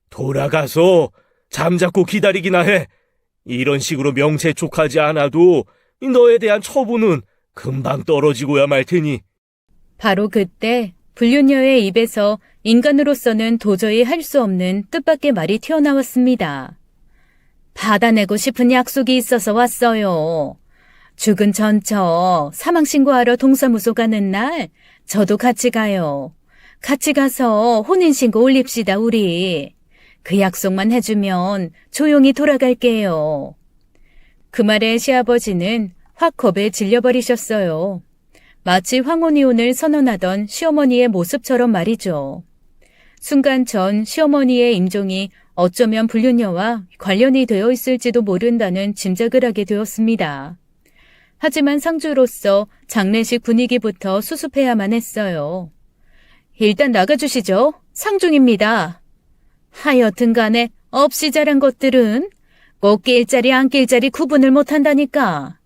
돌아가서 잠자코 기다리기나 해. 이런 식으로 명재촉하지 않아도 너에 대한 처분은 금방 떨어지고야 말 테니. 바로 그때 불륜녀의 입에서 인간으로서는 도저히 할 수 없는 뜻밖의 말이 튀어나왔습니다. 받아내고 싶은 약속이 있어서 왔어요. 죽은 전처 사망신고하러 동사무소 가는 날 저도 같이 가요. 같이 가서 혼인신고 올립시다 우리. 그 약속만 해주면 조용히 돌아갈게요. 그 말에 시아버지는 확 겁에 질려버리셨어요. 마치 황혼이혼을 선언하던 시어머니의 모습처럼 말이죠. 순간 전 시어머니의 임종이 어쩌면 불륜녀와 관련이 되어 있을지도 모른다는 짐작을 하게 되었습니다. 하지만 상주로서 장례식 분위기부터 수습해야만 했어요. 일단 나가주시죠. 상중입니다. 하여튼 간에 없이 자란 것들은 꼭 낄 자리 안 낄 자리 구분을 못한다니까.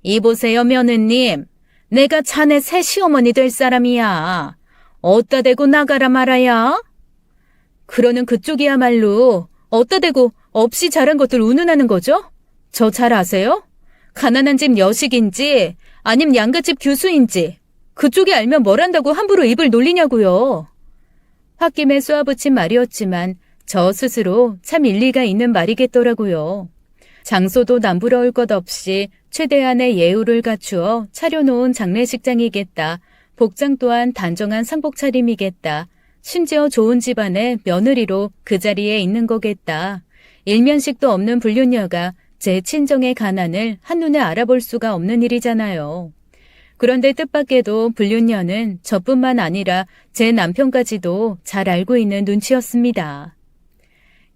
이보세요 며느님. 내가 자네 새 시어머니 될 사람이야. 어따 대고 나가라 말아야? 그러는 그쪽이야말로 어따 대고 없이 자란 것들 운운하는 거죠? 저 잘 아세요? 가난한 집 여식인지 아님 양가집 교수인지 그쪽이 알면 뭘 한다고 함부로 입을 놀리냐고요. 홧김에 쏘아붙인 말이었지만 저 스스로 참 일리가 있는 말이겠더라고요. 장소도 남부러울 것 없이 최대한의 예우를 갖추어 차려놓은 장례식장이겠다. 복장 또한 단정한 상복 차림이겠다. 심지어 좋은 집안의 며느리로 그 자리에 있는 거겠다. 일면식도 없는 불륜녀가 제 친정의 가난을 한눈에 알아볼 수가 없는 일이잖아요. 그런데 뜻밖에도 불륜녀는 저뿐만 아니라 제 남편까지도 잘 알고 있는 눈치였습니다.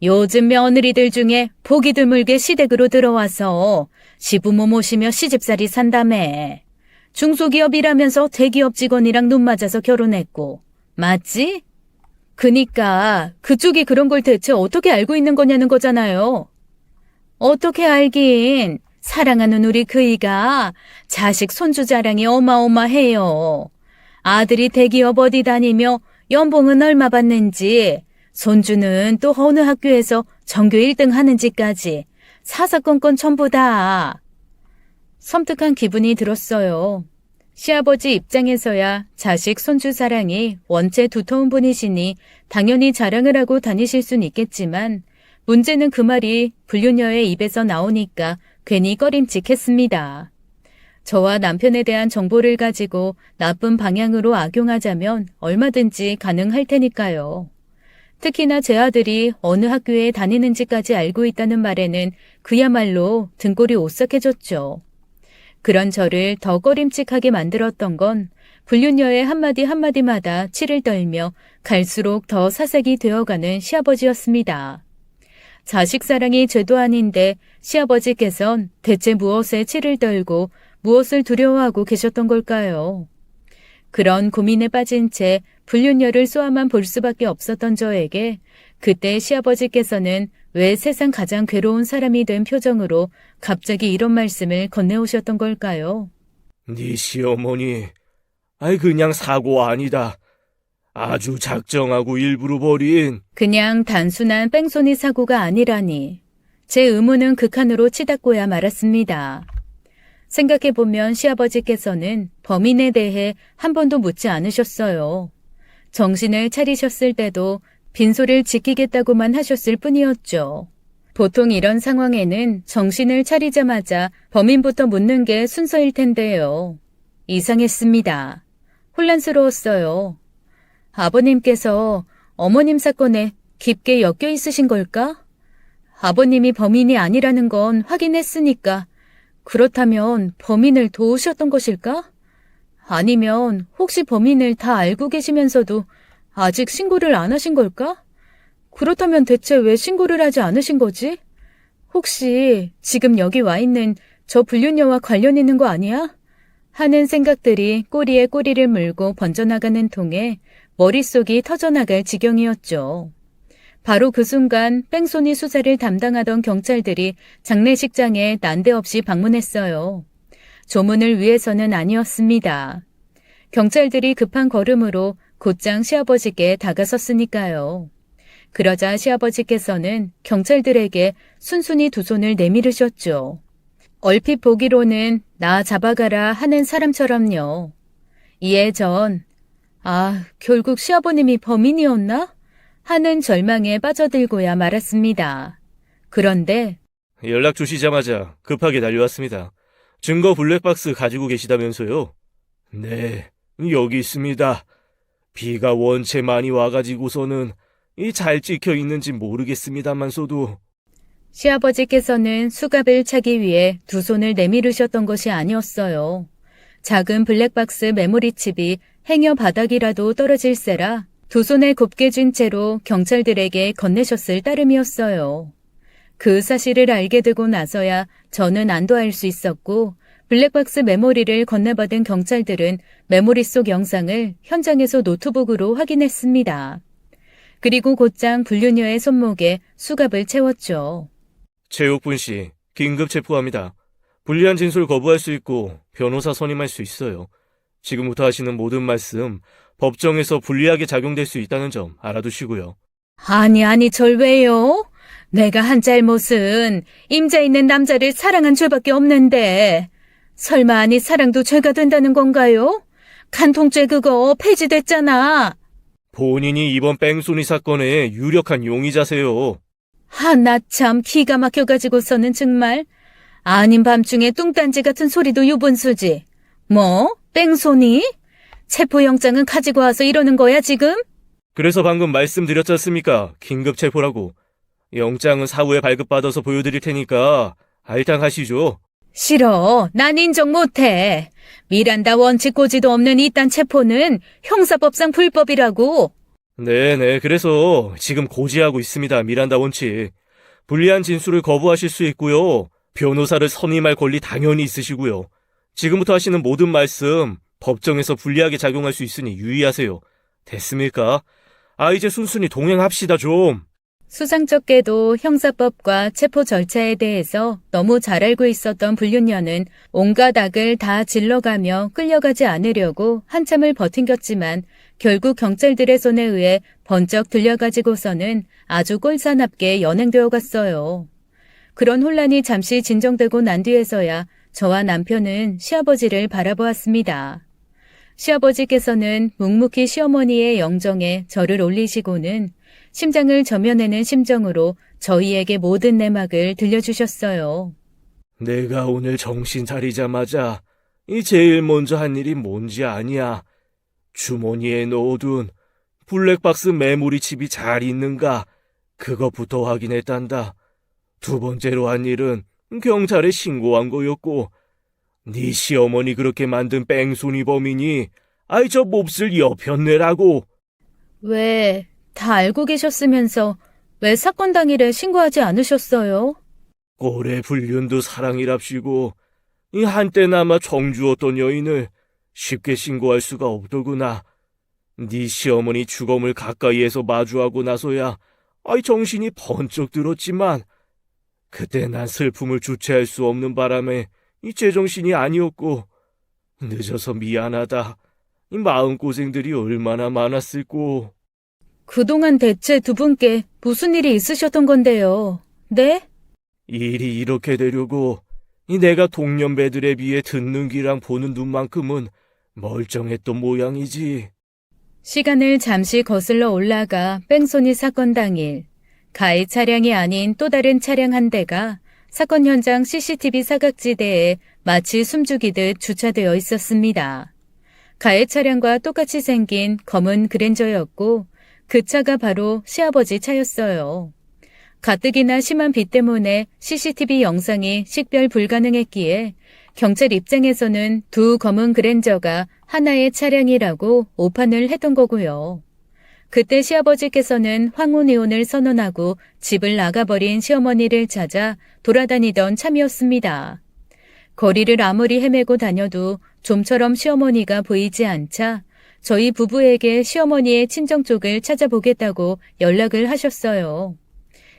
요즘 며느리들 중에 보기 드물게 시댁으로 들어와서 시부모 모시며 시집살이 산다며. 중소기업이라면서 대기업 직원이랑 눈 맞아서 결혼했고. 맞지? 그니까 그쪽이 그런 걸 대체 어떻게 알고 있는 거냐는 거잖아요. 어떻게 알긴. 사랑하는 우리 그이가 자식 손주 자랑이 어마어마해요. 아들이 대기업 어디 다니며 연봉은 얼마 받는지, 손주는 또 어느 학교에서 전교 1등 하는지까지 사사건건 전부 다. 섬뜩한 기분이 들었어요. 시아버지 입장에서야 자식 손주 사랑이 원체 두터운 분이시니 당연히 자랑을 하고 다니실 순 있겠지만 문제는 그 말이 불륜녀의 입에서 나오니까 괜히 꺼림칙했습니다. 저와 남편에 대한 정보를 가지고 나쁜 방향으로 악용하자면 얼마든지 가능할 테니까요. 특히나 제 아들이 어느 학교에 다니는지까지 알고 있다는 말에는 그야말로 등골이 오싹해졌죠. 그런 저를 더 꺼림칙하게 만들었던 건 불륜녀의 한마디 한마디마다 치를 떨며 갈수록 더 사색이 되어가는 시아버지였습니다. 자식 사랑이 죄도 아닌데 시아버지께선 대체 무엇에 치를 떨고 무엇을 두려워하고 계셨던 걸까요? 그런 고민에 빠진 채 불륜녀를 쏘아만 볼 수밖에 없었던 저에게 그때 시아버지께서는 왜 세상 가장 괴로운 사람이 된 표정으로 갑자기 이런 말씀을 건네오셨던 걸까요? 네 시어머니, 그냥 사고 아니다. 아주 작정하고 일부러 벌인. 그냥 단순한 뺑소니 사고가 아니라니. 제 의문은 극한으로 치닫고야 말았습니다. 생각해보면 시아버지께서는 범인에 대해 한 번도 묻지 않으셨어요. 정신을 차리셨을 때도 빈소를 지키겠다고만 하셨을 뿐이었죠. 보통 이런 상황에는 정신을 차리자마자 범인부터 묻는 게 순서일 텐데요. 이상했습니다. 혼란스러웠어요. 아버님께서 어머님 사건에 깊게 엮여 있으신 걸까? 아버님이 범인이 아니라는 건 확인했으니까 그렇다면 범인을 도우셨던 것일까? 아니면 혹시 범인을 다 알고 계시면서도 아직 신고를 안 하신 걸까? 그렇다면 대체 왜 신고를 하지 않으신 거지? 혹시 지금 여기 와 있는 저 불륜녀와 관련 있는 거 아니야? 하는 생각들이 꼬리에 꼬리를 물고 번져나가는 통에 머릿속이 터져나갈 지경이었죠. 바로 그 순간 뺑소니 수사를 담당하던 경찰들이 장례식장에 난데없이 방문했어요. 조문을 위해서는 아니었습니다. 경찰들이 급한 걸음으로 곧장 시아버지께 다가섰으니까요. 그러자 시아버지께서는 경찰들에게 순순히 두 손을 내밀으셨죠. 얼핏 보기로는 나 잡아가라 하는 사람처럼요. 이에 전 결국 시아버님이 범인이었나? 하는 절망에 빠져들고야 말았습니다. 그런데 연락 주시자마자 급하게 달려왔습니다. 증거 블랙박스 가지고 계시다면서요? 네, 여기 있습니다. 비가 원체 많이 와가지고서는 잘 찍혀 있는지 모르겠습니다만서도. 시아버지께서는 수갑을 차기 위해 두 손을 내밀으셨던 것이 아니었어요. 작은 블랙박스 메모리칩이 행여 바닥이라도 떨어질세라 두 손에 곱게 쥔 채로 경찰들에게 건네셨을 따름이었어요. 그 사실을 알게 되고 나서야 저는 안도할 수 있었고, 블랙박스 메모리를 건네받은 경찰들은 메모리 속 영상을 현장에서 노트북으로 확인했습니다. 그리고 곧장 불륜녀의 손목에 수갑을 채웠죠. 최욱분 씨, 긴급 체포합니다. 불리한 진술 거부할 수 있고 변호사 선임할 수 있어요. 지금부터 하시는 모든 말씀 법정에서 불리하게 작용될 수 있다는 점 알아두시고요. 아니, 절 왜요? 내가 한 잘못은 임자 있는 남자를 사랑한 죄밖에 없는데 설마 사랑도 죄가 된다는 건가요? 간통죄 그거 폐지됐잖아. 본인이 이번 뺑소니 사건의 유력한 용의자세요. 나 참 기가 막혀가지고서는 정말 아닌 밤중에 뚱딴지 같은 소리도 유분수지. 뭐? 뺑소니? 체포영장은 가지고 와서 이러는 거야 지금? 그래서 방금 말씀드렸지 않습니까? 긴급 체포라고. 영장은 사후에 발급받아서 보여드릴 테니까 할당하시죠. 싫어. 난 인정 못해. 미란다 원칙 고지도 없는 이딴 체포는 형사법상 불법이라고. 네네, 그래서 지금 고지하고 있습니다. 미란다 원칙. 불리한 진술을 거부하실 수 있고요. 변호사를 선임할 권리 당연히 있으시고요. 지금부터 하시는 모든 말씀 법정에서 불리하게 작용할 수 있으니 유의하세요. 됐습니까? 이제 순순히 동행합시다 좀. 수상쩍게도 형사법과 체포 절차에 대해서 너무 잘 알고 있었던 불륜녀는 온갖 악을 다 질러가며 끌려가지 않으려고 한참을 버틴겼지만 결국 경찰들의 손에 의해 번쩍 들려가지고서는 아주 꼴사납게 연행되어 갔어요. 그런 혼란이 잠시 진정되고 난 뒤에서야 저와 남편은 시아버지를 바라보았습니다. 시아버지께서는 묵묵히 시어머니의 영정에 절을 올리시고는 심장을 저며내는 심정으로 저희에게 모든 내막을 들려주셨어요. 내가 오늘 정신 차리자마자 제일 먼저 한 일이 뭔지 아냐? 주머니에 넣어둔 블랙박스 메모리 칩이 잘 있는가? 그것부터 확인했단다. 두 번째로 한 일은 경찰에 신고한 거였고, 네 시어머니 그렇게 만든 뺑소니 범인이 저 몹쓸 여편네라고. 왜, 다 알고 계셨으면서 왜 사건 당일에 신고하지 않으셨어요? 꼴의 불륜도 사랑이랍시고 한때나마 정주었던 여인을 쉽게 신고할 수가 없더구나. 네 시어머니 죽음을 가까이에서 마주하고 나서야 정신이 번쩍 들었지만 그때 난 슬픔을 주체할 수 없는 바람에 제정신이 아니었고 늦어서 미안하다. 마음고생들이 얼마나 많았을꼬. 그동안 대체 두 분께 무슨 일이 있으셨던 건데요? 네? 일이 이렇게 되려고 내가 동년배들에 비해 듣는 귀랑 보는 눈만큼은 멀쩡했던 모양이지. 시간을 잠시 거슬러 올라가 뺑소니 사건 당일, 가해 차량이 아닌 또 다른 차량 한 대가 사건 현장 CCTV 사각지대에 마치 숨죽이듯 주차되어 있었습니다. 가해 차량과 똑같이 생긴 검은 그랜저였고 그 차가 바로 시아버지 차였어요. 가뜩이나 심한 비 때문에 CCTV 영상이 식별 불가능했기에 경찰 입장에서는 두 검은 그랜저가 하나의 차량이라고 오판을 했던 거고요. 그때 시아버지께서는 황혼이혼을 선언하고 집을 나가버린 시어머니를 찾아 돌아다니던 참이었습니다. 거리를 아무리 헤매고 다녀도 좀처럼 시어머니가 보이지 않자 저희 부부에게 시어머니의 친정 쪽을 찾아보겠다고 연락을 하셨어요.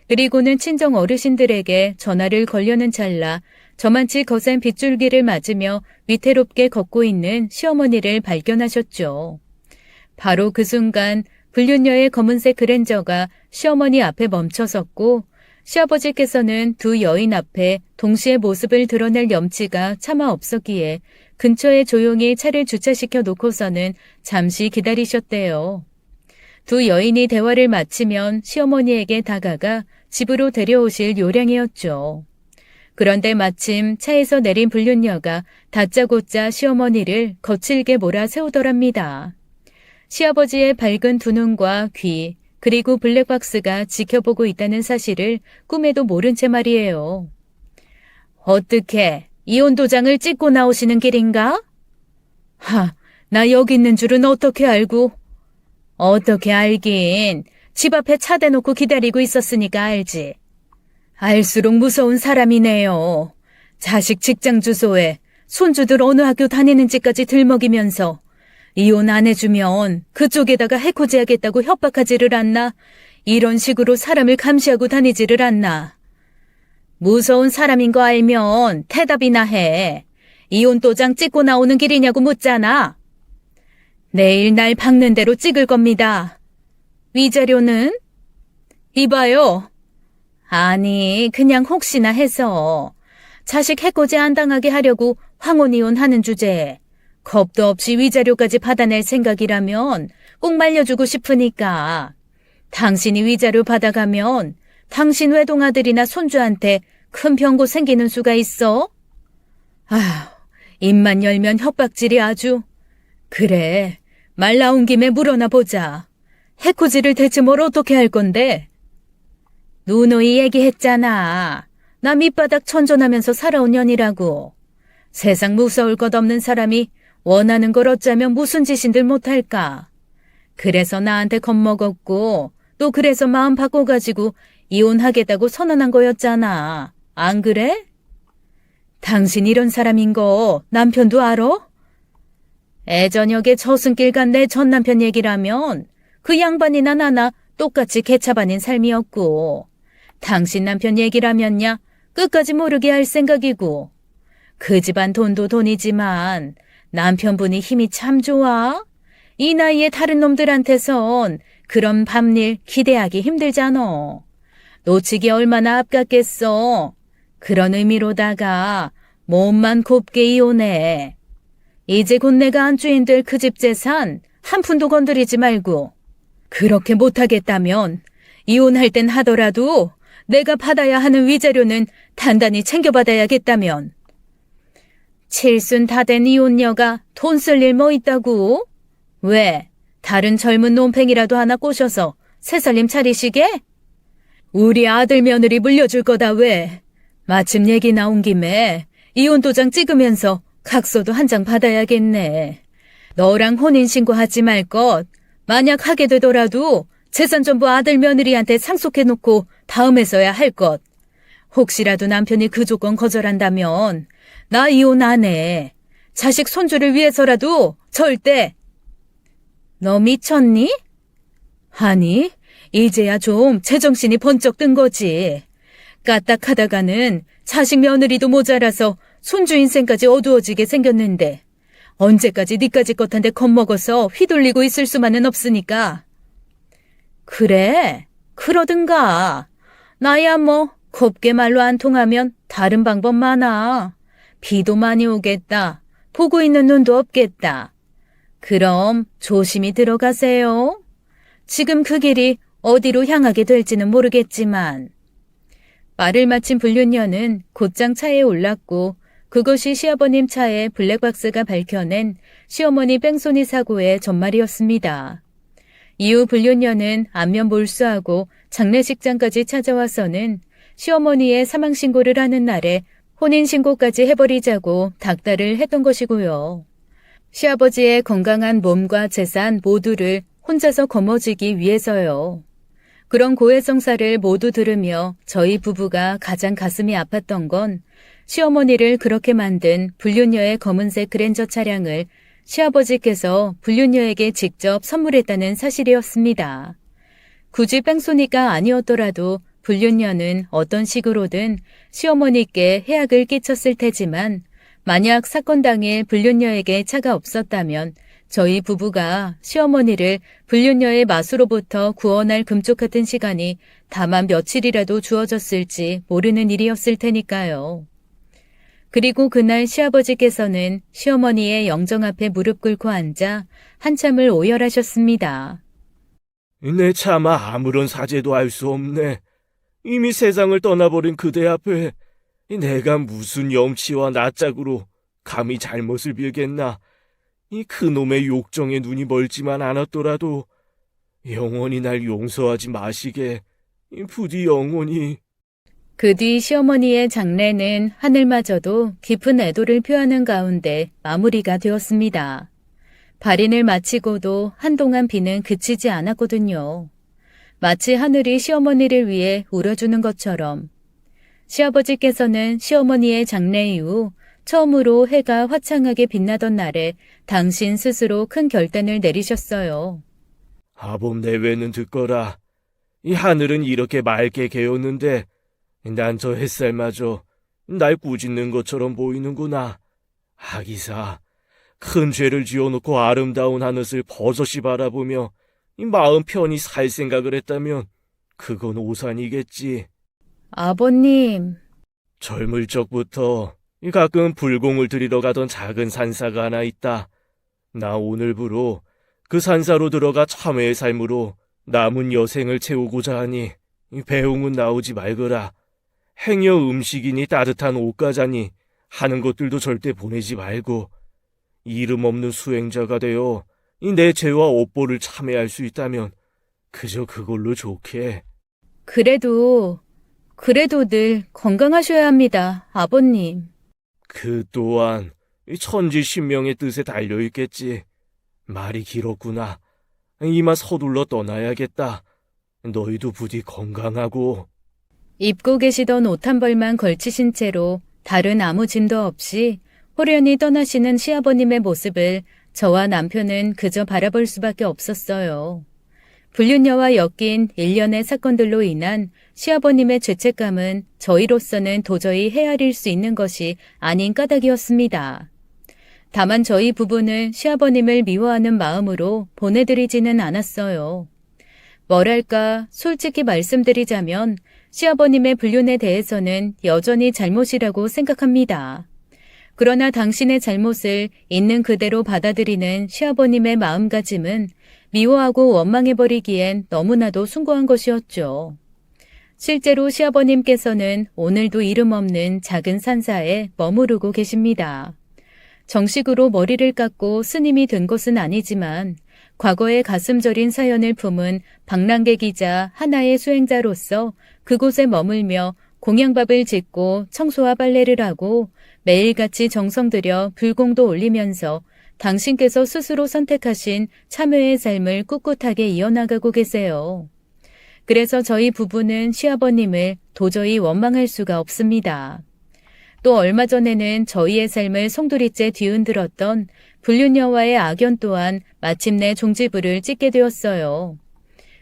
그리고는 친정 어르신들에게 전화를 걸려는 찰나 저만치 거센 빗줄기를 맞으며 위태롭게 걷고 있는 시어머니를 발견하셨죠. 바로 그 순간 불륜녀의 검은색 그랜저가 시어머니 앞에 멈춰섰고 시아버지께서는 두 여인 앞에 동시에 모습을 드러낼 염치가 차마 없었기에 근처에 조용히 차를 주차시켜 놓고서는 잠시 기다리셨대요. 두 여인이 대화를 마치면 시어머니에게 다가가 집으로 데려오실 요량이었죠. 그런데 마침 차에서 내린 불륜녀가 다짜고짜 시어머니를 거칠게 몰아세우더랍니다. 시아버지의 밝은 두 눈과 귀, 그리고 블랙박스가 지켜보고 있다는 사실을 꿈에도 모른 채 말이에요. 어떻게 이혼 도장을 찍고 나오시는 길인가? 나 여기 있는 줄은 어떻게 알고? 어떻게 알긴. 집 앞에 차 대놓고 기다리고 있었으니까 알지. 알수록 무서운 사람이네요. 자식 직장 주소에 손주들 어느 학교 다니는지까지 들먹이면서 이혼 안 해주면 그쪽에다가 해코지하겠다고 협박하지를 않나? 이런 식으로 사람을 감시하고 다니지를 않나? 무서운 사람인 거 알면 대답이나 해. 이혼 도장 찍고 나오는 길이냐고 묻잖아. 내일 날 박는 대로 찍을 겁니다. 위자료는? 이봐요. 아니, 그냥 혹시나 해서 자식 해코지 안 당하게 하려고 황혼 이혼하는 주제에 겁도 없이 위자료까지 받아낼 생각이라면 꼭 말려주고 싶으니까. 당신이 위자료 받아가면 당신 외동아들이나 손주한테 큰 병고 생기는 수가 있어? 입만 열면 협박질이 아주. 그래, 말 나온 김에 물어나 보자. 해코지를 대체 뭘 어떻게 할 건데? 누누이 얘기했잖아. 나 밑바닥 천전하면서 살아온 년이라고. 세상 무서울 것 없는 사람이 원하는 걸 어쩌면 무슨 짓인들 못할까. 그래서 나한테 겁먹었고 또 그래서 마음 바꿔가지고 이혼하겠다고 선언한 거였잖아. 안 그래? 당신 이런 사람인 거 남편도 알아? 애저녁에 저승길 간 내 전 남편 얘기라면 그 양반이나 나나 똑같이 개차반인 삶이었고 당신 남편 얘기라면야 끝까지 모르게 할 생각이고 그 집안 돈도 돈이지만 남편분이 힘이 참 좋아. 이 나이에 다른 놈들한테선 그런 밤일 기대하기 힘들잖아. 놓치기 얼마나 아깝겠어. 그런 의미로다가 몸만 곱게 이혼해. 이제 곧 내가 안주인 될 그 집 재산 한 푼도 건드리지 말고. 그렇게 못하겠다면 이혼할 땐 하더라도 내가 받아야 하는 위자료는 단단히 챙겨받아야겠다면. 칠순 다 된 이혼녀가 돈 쓸 일 뭐 있다고? 왜? 다른 젊은 논팽이라도 하나 꼬셔서 새살림 차리시게? 우리 아들 며느리 물려줄 거다 왜? 마침 얘기 나온 김에 이혼 도장 찍으면서 각서도 한 장 받아야겠네. 너랑 혼인신고 하지 말 것. 만약 하게 되더라도 재산 전부 아들 며느리한테 상속해놓고 다음에서야 할 것. 혹시라도 남편이 그 조건 거절한다면 나 이혼 안 해. 자식 손주를 위해서라도 절대. 너 미쳤니? 아니, 이제야 좀 제정신이 번쩍 든 거지. 까딱하다가는 자식 며느리도 모자라서 손주 인생까지 어두워지게 생겼는데 언제까지 니까지 것한테 겁먹어서 휘둘리고 있을 수만은 없으니까. 그래, 그러든가. 나야 뭐 곱게 말로 안 통하면 다른 방법 많아. 비도 많이 오겠다. 보고 있는 눈도 없겠다. 그럼 조심히 들어가세요. 지금 그 길이 어디로 향하게 될지는 모르겠지만. 말을 마친 불륜녀는 곧장 차에 올랐고 그것이 시아버님 차에 블랙박스가 밝혀낸 시어머니 뺑소니 사고의 전말이었습니다. 이후 불륜녀는 안면 몰수하고 장례식장까지 찾아와서는 시어머니의 사망신고를 하는 날에 혼인신고까지 해버리자고 닥달을 했던 것이고요. 시아버지의 건강한 몸과 재산 모두를 혼자서 거머쥐기 위해서요. 그런 고해성사를 모두 들으며 저희 부부가 가장 가슴이 아팠던 건 시어머니를 그렇게 만든 불륜녀의 검은색 그랜저 차량을 시아버지께서 불륜녀에게 직접 선물했다는 사실이었습니다. 굳이 뺑소니가 아니었더라도 불륜녀는 어떤 식으로든 시어머니께 해악을 끼쳤을 테지만 만약 사건 당일 불륜녀에게 차가 없었다면 저희 부부가 시어머니를 불륜녀의 마수로부터 구원할 금쪽 같은 시간이 다만 며칠이라도 주어졌을지 모르는 일이었을 테니까요. 그리고 그날 시아버지께서는 시어머니의 영정 앞에 무릎 꿇고 앉아 한참을 오열하셨습니다. 내 차마 아무런 사죄도 할 수 없네. 이미 세상을 떠나버린 그대 앞에 내가 무슨 염치와 낯짝으로 감히 잘못을 빌겠나. 이 그놈의 욕정에 눈이 멀지만 않았더라도 영원히 날 용서하지 마시게. 부디 영원히. 그 뒤 시어머니의 장례는 하늘마저도 깊은 애도를 표하는 가운데 마무리가 되었습니다. 발인을 마치고도 한동안 비는 그치지 않았거든요. 마치 하늘이 시어머니를 위해 울어주는 것처럼. 시아버지께서는 시어머니의 장례 이후 처음으로 해가 화창하게 빛나던 날에 당신 스스로 큰 결단을 내리셨어요. 아범 내외는 듣거라. 이 하늘은 이렇게 맑게 개었는데 난 저 햇살마저 날 꾸짖는 것처럼 보이는구나. 하기사, 큰 죄를 지어놓고 아름다운 하늘을 버젓이 바라보며 이 마음 편히 살 생각을 했다면 그건 오산이겠지. 아버님. 젊을 적부터 가끔 불공을 들이러 가던 작은 산사가 하나 있다. 나 오늘부로 그 산사로 들어가 참회의 삶으로 남은 여생을 채우고자 하니 배웅은 나오지 말거라. 행여 음식이니 따뜻한 옷가자니 하는 것들도 절대 보내지 말고 이름 없는 수행자가 되어 내 죄와 업보를 참회할 수 있다면 그저 그걸로 좋게. 그래도 늘 건강하셔야 합니다, 아버님. 그 또한 천지신명의 뜻에 달려있겠지. 말이 길었구나. 이만 서둘러 떠나야겠다. 너희도 부디 건강하고. 입고 계시던 옷 한 벌만 걸치신 채로 다른 아무 짐도 없이 호련히 떠나시는 시아버님의 모습을 저와 남편은 그저 바라볼 수밖에 없었어요. 불륜녀와 엮인 일련의 사건들로 인한 시아버님의 죄책감은 저희로서는 도저히 헤아릴 수 있는 것이 아닌 까닭이었습니다. 다만 저희 부부는 시아버님을 미워하는 마음으로 보내드리지는 않았어요. 뭐랄까, 솔직히 말씀드리자면 시아버님의 불륜에 대해서는 여전히 잘못이라고 생각합니다. 그러나 당신의 잘못을 있는 그대로 받아들이는 시아버님의 마음가짐은 미워하고 원망해버리기엔 너무나도 숭고한 것이었죠. 실제로 시아버님께서는 오늘도 이름 없는 작은 산사에 머무르고 계십니다. 정식으로 머리를 깎고 스님이 된 것은 아니지만 과거의 가슴 저린 사연을 품은 방랑객이자 하나의 수행자로서 그곳에 머물며 공양밥을 짓고 청소와 빨래를 하고 매일같이 정성 들여 불공도 올리면서 당신께서 스스로 선택하신 참회의 삶을 꿋꿋하게 이어나가고 계세요. 그래서 저희 부부는 시아버님을 도저히 원망할 수가 없습니다. 또 얼마 전에는 저희의 삶을 송두리째 뒤흔들었던 불륜녀와의 악연 또한 마침내 종지부를 찍게 되었어요.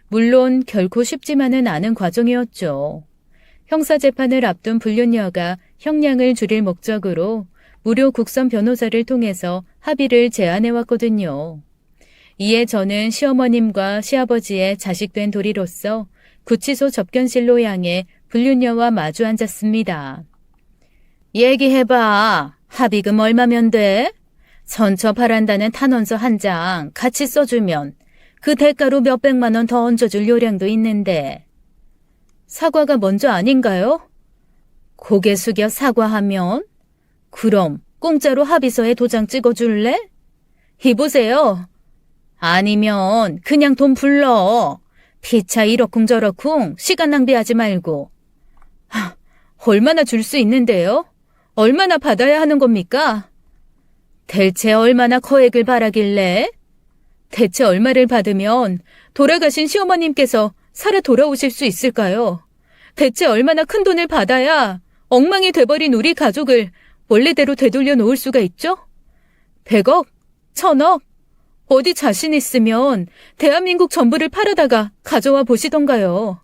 물론 결코 쉽지만은 않은 과정이었죠. 형사재판을 앞둔 불륜녀가 형량을 줄일 목적으로 무료 국선 변호사를 통해서 합의를 제안해왔거든요. 이에 저는 시어머님과 시아버지의 자식된 도리로서 구치소 접견실로 향해 불륜녀와 마주 앉았습니다. 얘기해봐. 합의금 얼마면 돼? 선처 바란다는 탄원서 한 장 같이 써주면 그 대가로 몇백만 원 더 얹어줄 요량도 있는데. 사과가 먼저 아닌가요? 고개 숙여 사과하면? 그럼 공짜로 합의서에 도장 찍어줄래? 이보세요. 아니면 그냥 돈 불러. 피차 이러쿵 저러쿵 시간 낭비하지 말고. 얼마나 줄 수 있는데요? 얼마나 받아야 하는 겁니까? 대체 얼마나 거액을 바라길래? 대체 얼마를 받으면 돌아가신 시어머님께서 살아 돌아오실 수 있을까요? 대체 얼마나 큰 돈을 받아야 엉망이 돼버린 우리 가족을 원래대로 되돌려 놓을 수가 있죠? 100억? 1000억? 어디 자신 있으면 대한민국 전부를 팔아다가 가져와 보시던가요.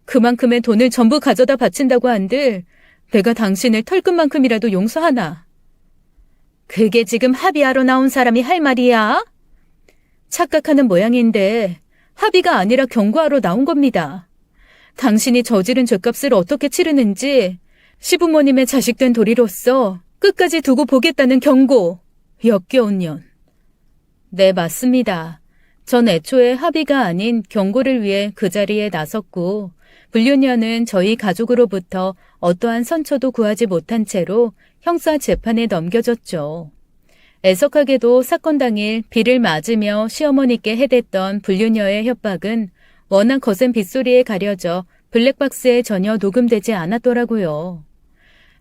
그만큼의 돈을 전부 가져다 바친다고 한들 내가 당신을 털끝만큼이라도 용서하나. 그게 지금 합의하러 나온 사람이 할 말이야? 착각하는 모양인데 합의가 아니라 경고하러 나온 겁니다. 당신이 저지른 죄값을 어떻게 치르는지 시부모님의 자식된 도리로서 끝까지 두고 보겠다는 경고. 역겨운 년. 네, 맞습니다. 전 애초에 합의가 아닌 경고를 위해 그 자리에 나섰고 불륜녀는 저희 가족으로부터 어떠한 선처도 구하지 못한 채로 형사 재판에 넘겨졌죠. 애석하게도 사건 당일 비를 맞으며 시어머니께 해댔던 불륜녀의 협박은 워낙 거센 빗소리에 가려져 블랙박스에 전혀 녹음되지 않았더라고요.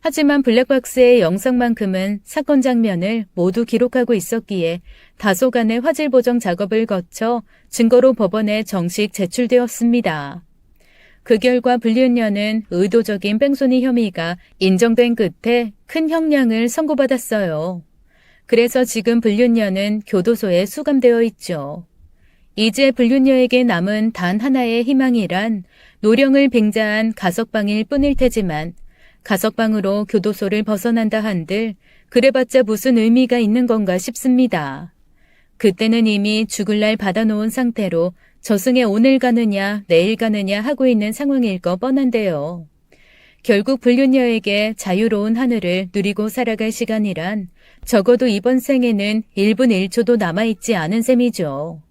하지만 블랙박스의 영상만큼은 사건 장면을 모두 기록하고 있었기에 다소간의 화질 보정 작업을 거쳐 증거로 법원에 정식 제출되었습니다. 그 결과 불륜녀는 의도적인 뺑소니 혐의가 인정된 끝에 큰 형량을 선고받았어요. 그래서 지금 불륜녀는 교도소에 수감되어 있죠. 이제 불륜녀에게 남은 단 하나의 희망이란 노령을 빙자한 가석방일 뿐일 테지만 가석방으로 교도소를 벗어난다 한들 그래봤자 무슨 의미가 있는 건가 싶습니다. 그때는 이미 죽을 날 받아놓은 상태로 저승에 오늘 가느냐 내일 가느냐 하고 있는 상황일 거 뻔한데요. 결국 불륜녀에게 자유로운 하늘을 누리고 살아갈 시간이란 적어도 이번 생에는 1분 1초도 남아있지 않은 셈이죠.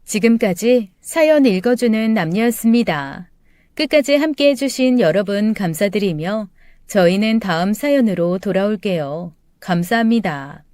지금까지 사연 읽어주는 남녀였습니다. 끝까지 함께 해주신 여러분 감사드리며 저희는 다음 사연으로 돌아올게요. 감사합니다.